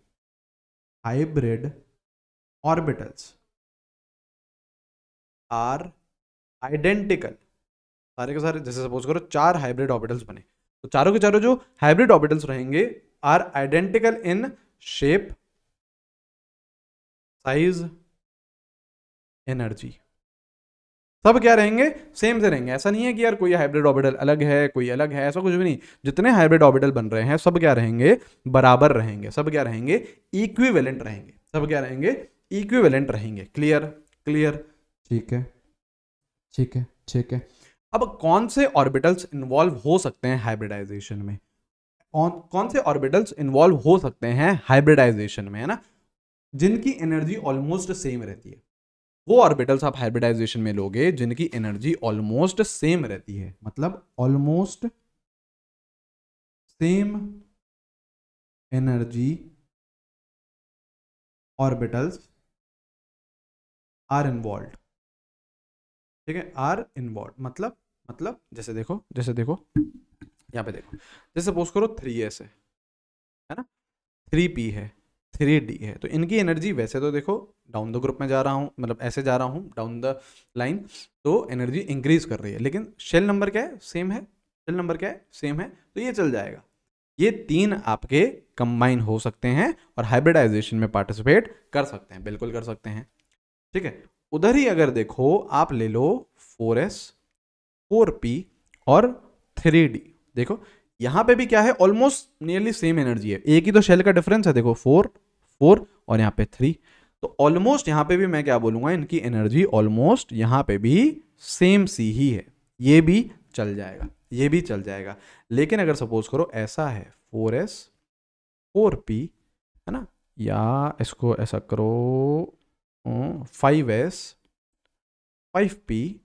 हाइब्रिड ऑर्बिटल्स आर आइडेंटिकल, सारे के सारे, जैसे सपोज करो 4 हाइब्रिड ऑर्बिटल्स बने, तो चारों के चारों जो हाइब्रिड ऑर्बिटल्स रहेंगे are identical in shape, size, energy, सब क्या रहेंगे, सेम से रहेंगे। ऐसा नहीं है कि यार कोई हाइब्रिड ऑर्बिटल अलग है कोई अलग है, ऐसा कुछ भी नहीं। जितने हाइब्रिड ऑर्बिटल बन रहे हैं सब क्या रहेंगे, बराबर रहेंगे, सब क्या रहेंगे, इक्विवेलेंट रहेंगे, सब क्या रहेंगे, इक्विवेलेंट रहेंगे। क्लियर, क्लियर, ठीक है, ठीक है, ठीक है। अब कौन से ऑर्बिटल्स इन्वॉल्व हो सकते हैं हाइब्रिडाइजेशन में, कौन से ऑर्बिटल्स इन्वॉल्व हो सकते हैं हाइब्रिडाइजेशन में, है ना, जिनकी एनर्जी ऑलमोस्ट सेम रहती है। वो ऑर्बिटल्स आप हाइब्रिडाइजेशन में लोगे जिनकी एनर्जी ऑलमोस्ट सेम रहती है, मतलब almost same energy orbitals are involve, ठीक है, आर इन्वॉल्व मतलब जैसे देखो यहाँ पे देखो, जैसे सपोज करो 3s है ना, 3p है, 3d है, तो इनकी एनर्जी वैसे तो देखो डाउन द ग्रुप में जा रहा हूँ, मतलब ऐसे जा रहा हूँ डाउन द लाइन, तो एनर्जी इंक्रीज कर रही है, लेकिन शेल नंबर क्या है, सेम है, शेल नंबर क्या है, सेम है, तो ये चल जाएगा। ये 3 आपके कंबाइन हो सकते हैं और हाइब्रिडाइजेशन में पार्टिसिपेट कर सकते हैं, बिल्कुल कर सकते हैं, ठीक है। उधर ही अगर देखो आप ले लो 4s, 4p और 3d, देखो यहां पे भी क्या है, ऑलमोस्ट नियरली सेम एनर्जी है, एक ही तो शेल का डिफरेंस है, देखो 4 4 और यहाँ पे 3, तो ऑलमोस्ट यहां पे भी मैं क्या बोलूंगा, इनकी एनर्जी ऑलमोस्ट यहां पे भी सेम सी ही है, ये भी चल जाएगा, ये भी चल जाएगा। लेकिन अगर सपोज करो ऐसा है 4s 4p, है ना, या इसको ऐसा करो 5s 5p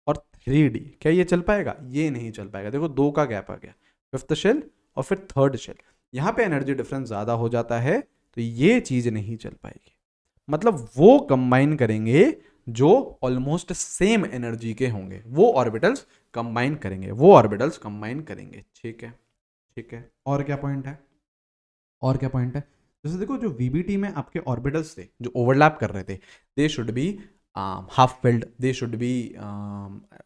और 3d, क्या ये चल पाएगा, ये नहीं चल पाएगा। देखो 2 का गैप आ गया, फिफ्थ शेल और फिर थर्ड शेल, यहां पे एनर्जी डिफरेंस ज्यादा हो जाता है, तो ये चीज नहीं चल पाएगी। मतलब वो कंबाइन करेंगे जो ऑलमोस्ट सेम एनर्जी के होंगे, वो ऑर्बिटल्स कंबाइन करेंगे, वो ऑर्बिटल्स कंबाइन करेंगे, ठीक है, ठीक है। और क्या पॉइंट है, और क्या पॉइंट है, जैसे देखो जो वीबीटी में आपके ऑर्बिटल्स थे जो ओवरलैप कर रहे थे, they should be half filled, they should be,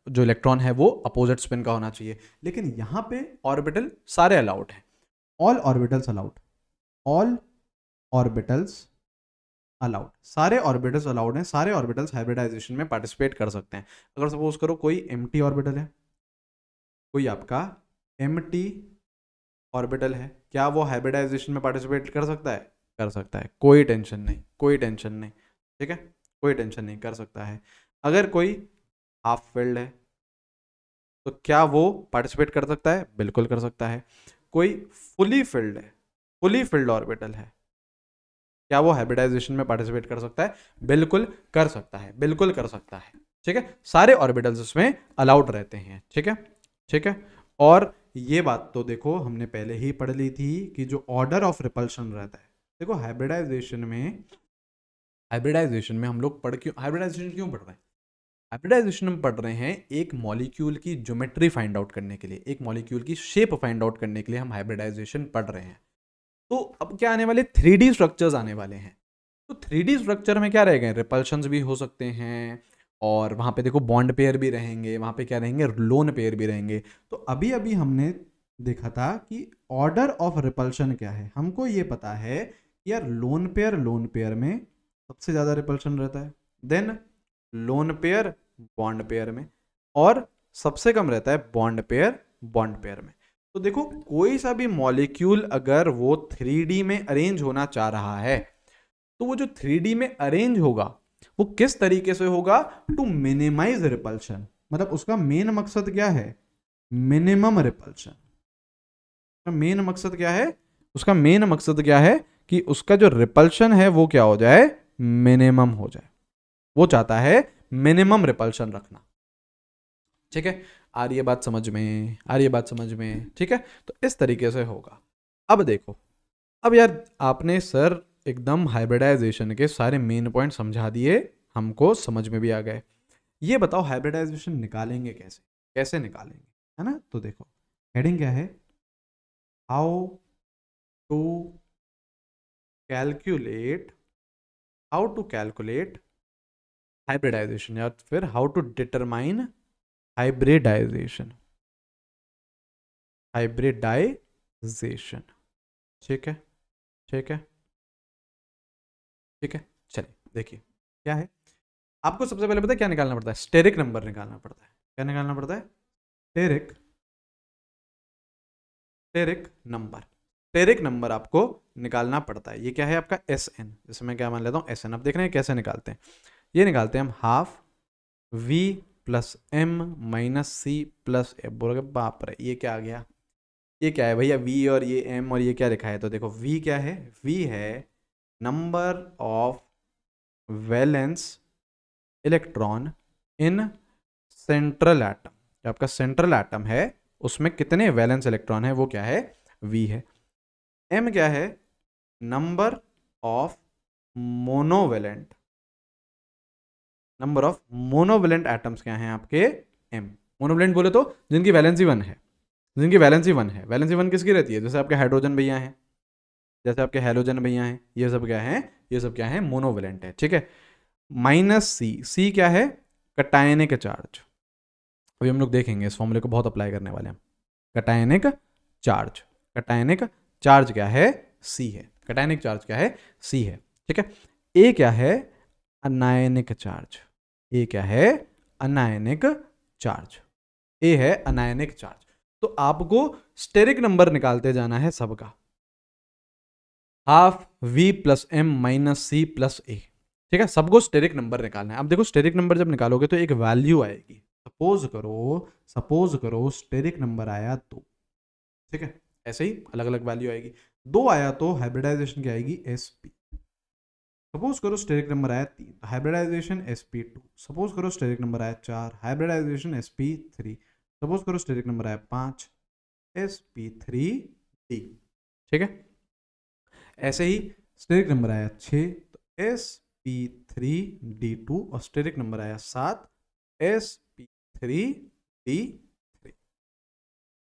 जो इलेक्ट्रॉन है वो अपोजिट स्पिन का होना चाहिए, लेकिन यहां पे ऑर्बिटल सारे अलाउड हैं, all orbitals allowed, all orbitals allowed, सारे ऑर्बिटल्स अलाउड हैं, सारे ऑर्बिटल्स हाइब्रिडाइजेशन में पार्टिसिपेट कर सकते हैं। अगर सपोज करो कोई एम्प्टी ऑर्बिटल है, कोई आपका एम्प्टी ऑर्बिटल है, क्या वो हाइब्रिडाइजेशन में पार्टिसिपेट कर सकता है, कर सकता है, कोई टेंशन नहीं, कोई टेंशन नहीं, ठीक है, कोई टेंशन नहीं, कर सकता है। अगर कोई हाफ फिल्ड है तो क्या वो पार्टिसिपेट कर सकता है, बिल्कुल कर सकता है। कोई फुली फिल्ड है, फुली फिल्ड ऑर्बिटल है, क्या वो हाइब्रिडाइजेशन में पार्टिसिपेट कर सकता है, बिल्कुल कर सकता है, बिल्कुल कर सकता है, ठीक है, सारे ऑर्बिटल्स उसमें अलाउड रहते हैं, ठीक है, ठीक है। और ये बात तो देखो हमने पहले ही पढ़ ली थी कि जो ऑर्डर ऑफ रिपल्शन रहता है, देखो हाइब्रिडाइजेशन में हम लोग हाइब्रिडाइजेशन क्यों पढ़ रहे हैं, हाइब्रिडाइजेशन में पढ़ रहे हैं एक मॉलिक्यूल की ज्योमेट्री फाइंड आउट करने के लिए, एक मॉलिक्यूल की शेप फाइंड आउट करने के लिए हम हाइब्रिडाइजेशन पढ़ रहे हैं। तो अब क्या आने वाले 3D स्ट्रक्चर्स आने वाले हैं, तो 3D स्ट्रक्चर में क्या रहेगा, रिपल्शंस भी हो सकते हैं, और वहाँ पे देखो बॉन्ड पेयर भी रहेंगे, वहाँ पे क्या रहेंगे, लोन पेयर भी रहेंगे। तो अभी अभी हमने देखा था कि ऑर्डर ऑफ रिपल्शन क्या है, हमको ये पता है कि यार लोन पेयर में सबसे ज़्यादा रिपल्शन रहता है, then lone pair bond pair में, और सबसे कम रहता है बॉन्ड पेयर में। तो देखो कोई सा भी मॉलिक्यूल अगर वो 3D में अरेंज होना चाह रहा है, तो वो जो 3D में अरेंज होगा वो किस तरीके से होगा, टू मिनिमाइज रिपल्शन, मतलब उसका मेन मकसद क्या है, मिनिमम रिपल्शन। मेन मकसद क्या है, उसका मेन मकसद क्या है कि उसका जो रिपल्शन है वो क्या हो जाए, मिनिमम हो जाए, वो चाहता है मिनिमम रिपल्शन रखना, ठीक है। आ रही है बात समझ में, आ रही है बात समझ में, ठीक है, तो इस तरीके से होगा। अब देखो, अब यार आपने सर एकदम हाइब्रिडाइजेशन के सारे मेन पॉइंट समझा दिए, हमको समझ में भी आ गए। ये बताओ हाइब्रिडाइजेशन निकालेंगे कैसे, कैसे निकालेंगे, है ना। तो देखो हेडिंग क्या है, how to calculate how to calculate hybridisation या फिर how to determine hybridisation, hybridisation. ठीक है, ठीक है, ठीक है। चलिए देखिए क्या है, आपको सबसे पहले पता है क्या निकालना पड़ता है, स्टेरिक नंबर निकालना पड़ता है। क्या निकालना पड़ता है? Steric, steric number. Steric number आपको निकालना पड़ता है। ये क्या है आपका एस एन, जैसे मैं क्या मान लेता हूँ एस एन। अब देख रहे हैं कैसे निकालते हैं, ये निकालते हैं हम half v plus M minus C plus F. बोलोगे बाप रे ये क्या आ गया, ये क्या है भैया v और ये m और ये क्या लिखा है? तो देखो v क्या है, v है number of valence electron in central atom. जो आपका सेंट्रल एटम है उसमें कितने वैलेंस इलेक्ट्रॉन है, वो क्या है, v है। m क्या है, number of monovalent, number of monovalent atoms क्या हैं आपके, m। मोनोवेलेंट बोले तो जिनकी वैलेंसी 1 है, जिनकी वैलेंसी 1 है। वैलेंसी 1 किसकी रहती है, जैसे आपके हाइड्रोजन भैया हैं, जैसे आपके हैलोजन भैया हैं, ये सब क्या है, ये सब क्या है, मोनोवेलेंट है। ठीक है। माइनस सी, सी क्या है, कटायनिक चार्ज। अभी हम लोग देखेंगे इस फॉर्मूले को बहुत अप्लाई करने वाले हैं। कटायनिक चार्ज, कटायनिक चार्ज क्या है, सी है। कटायनिक चार्ज क्या है, सी है। ठीक है। ए क्या है, अनायनिक चार्ज। ए क्या है, अनायनिक चार्ज। ए है अनायनिक चार्ज। तो आपको स्टेरिक नंबर निकालते जाना है सबका, half v plus M minus C plus A. ठीक है, सबको स्टेरिक नंबर निकालना है। अब देखो स्टेरिक नंबर जब निकालोगे तो एक वैल्यू आएगी। सपोज करो स्टेरिक नंबर आया 2। ठीक है, ऐसे ही अलग अलग वैल्यू आएगी। 2 आया तो हाइब्रिडाइजेशन क्या आएगी, sp। सपोज करो स्टेरिक नंबर आया 3, हाइब्रिडाइजेशन sp2। सपोज करो स्टेरिक नंबर आया 4, हाइब्रिडाइजेशन sp3। सपोज करो स्टेरिक नंबर आया 5, sp3d। ठीक है, ऐसे ही स्टेरिक नंबर आया 6 तो sp3d2 और स्टेरिक नंबर आया 7 sp3d3।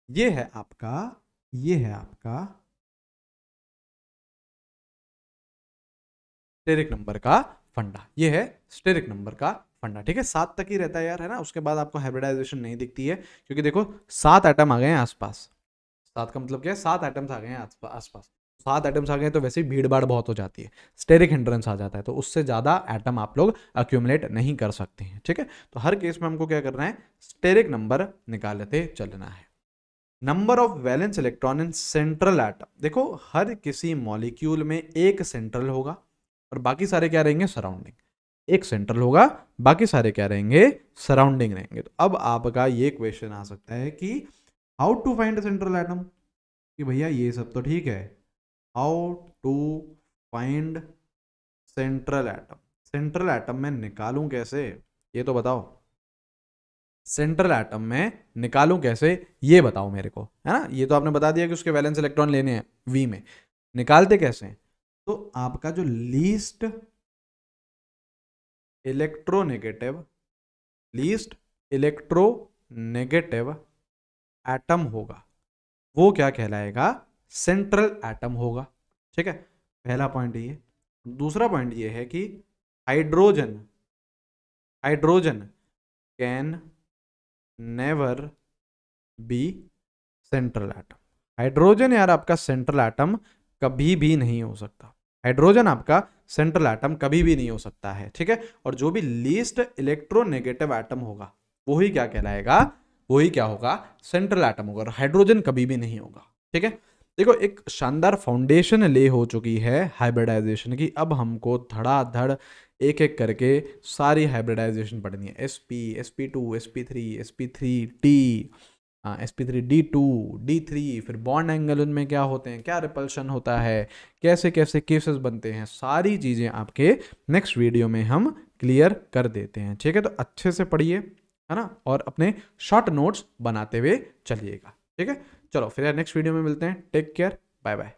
ये है आपका स्टेरिक नंबर का फंडा। ये है स्टेरिक नंबर का फंडा। ठीक है, 7 तक ही रहता है यार, है ना। उसके बाद आपको हाइब्रिडाइजेशन नहीं दिखती है, क्योंकि देखो 7 एटम आ गए हैं आसपास। 7 का मतलब क्या है, 7 एटम्स आ गए हैं आसपास। 7 एटम्स आ गए तो वैसे ही भीड़ भाड़ बहुत हो जाती है, स्टेरिक हिंड्रेंस आ जाता है, तो उससे ज़्यादा एटम आप लोग अक्यूमुलेट नहीं कर सकते हैं। ठीक है, तो हर केस में हमको क्या करना है, स्टेरिक नंबर निकालते चलना है। Number of valence electron in central atom. देखो हर किसी मॉलिक्यूल में एक सेंट्रल होगा और बाकी सारे क्या रहेंगे, सराउंडिंग। एक सेंट्रल होगा, बाकी सारे क्या रहेंगे, सराउंडिंग रहेंगे। तो अब आपका ये क्वेश्चन आ सकता है कि how to find central atom, कि भैया ये सब तो ठीक है, how to find central atom. Central atom में निकालूं कैसे, ये तो बताओ। सेंट्रल एटम में निकालूं कैसे, ये बताओ मेरे को, है ना। ये तो आपने बता दिया कि उसके वैलेंस इलेक्ट्रॉन लेने हैं वी में, निकालते कैसे। तो आपका जो लीस्ट इलेक्ट्रोनेगेटिव एटम होगा वो क्या कहलाएगा, सेंट्रल एटम होगा। ठीक है, पहला पॉइंट ये। दूसरा पॉइंट ये है कि hydrogen can never be central atom. Hydrogen यार आपका सेंट्रल एटम कभी भी नहीं हो सकता। हाइड्रोजन आपका सेंट्रल एटम कभी भी नहीं हो सकता है। ठीक है, और जो भी लीस्ट इलेक्ट्रोनेगेटिव एटम होगा वही क्या कहलाएगा, वही क्या होगा, सेंट्रल एटम होगा। हाइड्रोजन कभी भी नहीं होगा। ठीक है, देखो एक शानदार फाउंडेशन ले हो चुकी है हाइब्रिडाइजेशन की। अब हमको धड़ाधड़ एक एक करके सारी हाइब्रिडाइजेशन पढ़नी है। sp, sp2, sp3, sp3d, sp3d2, d3, फिर बॉन्ड एंगल उनमें क्या होते हैं, क्या रिपल्शन होता है, कैसे कैसे केसेस बनते हैं, सारी चीज़ें आपके नेक्स्ट वीडियो में हम क्लियर कर देते हैं। ठीक है, तो अच्छे से पढ़िए, है ना, और अपने शॉर्ट नोट्स बनाते हुए चलिएगा। ठीक है, चलो फिर नेक्स्ट वीडियो में मिलते हैं। Take care, bye bye.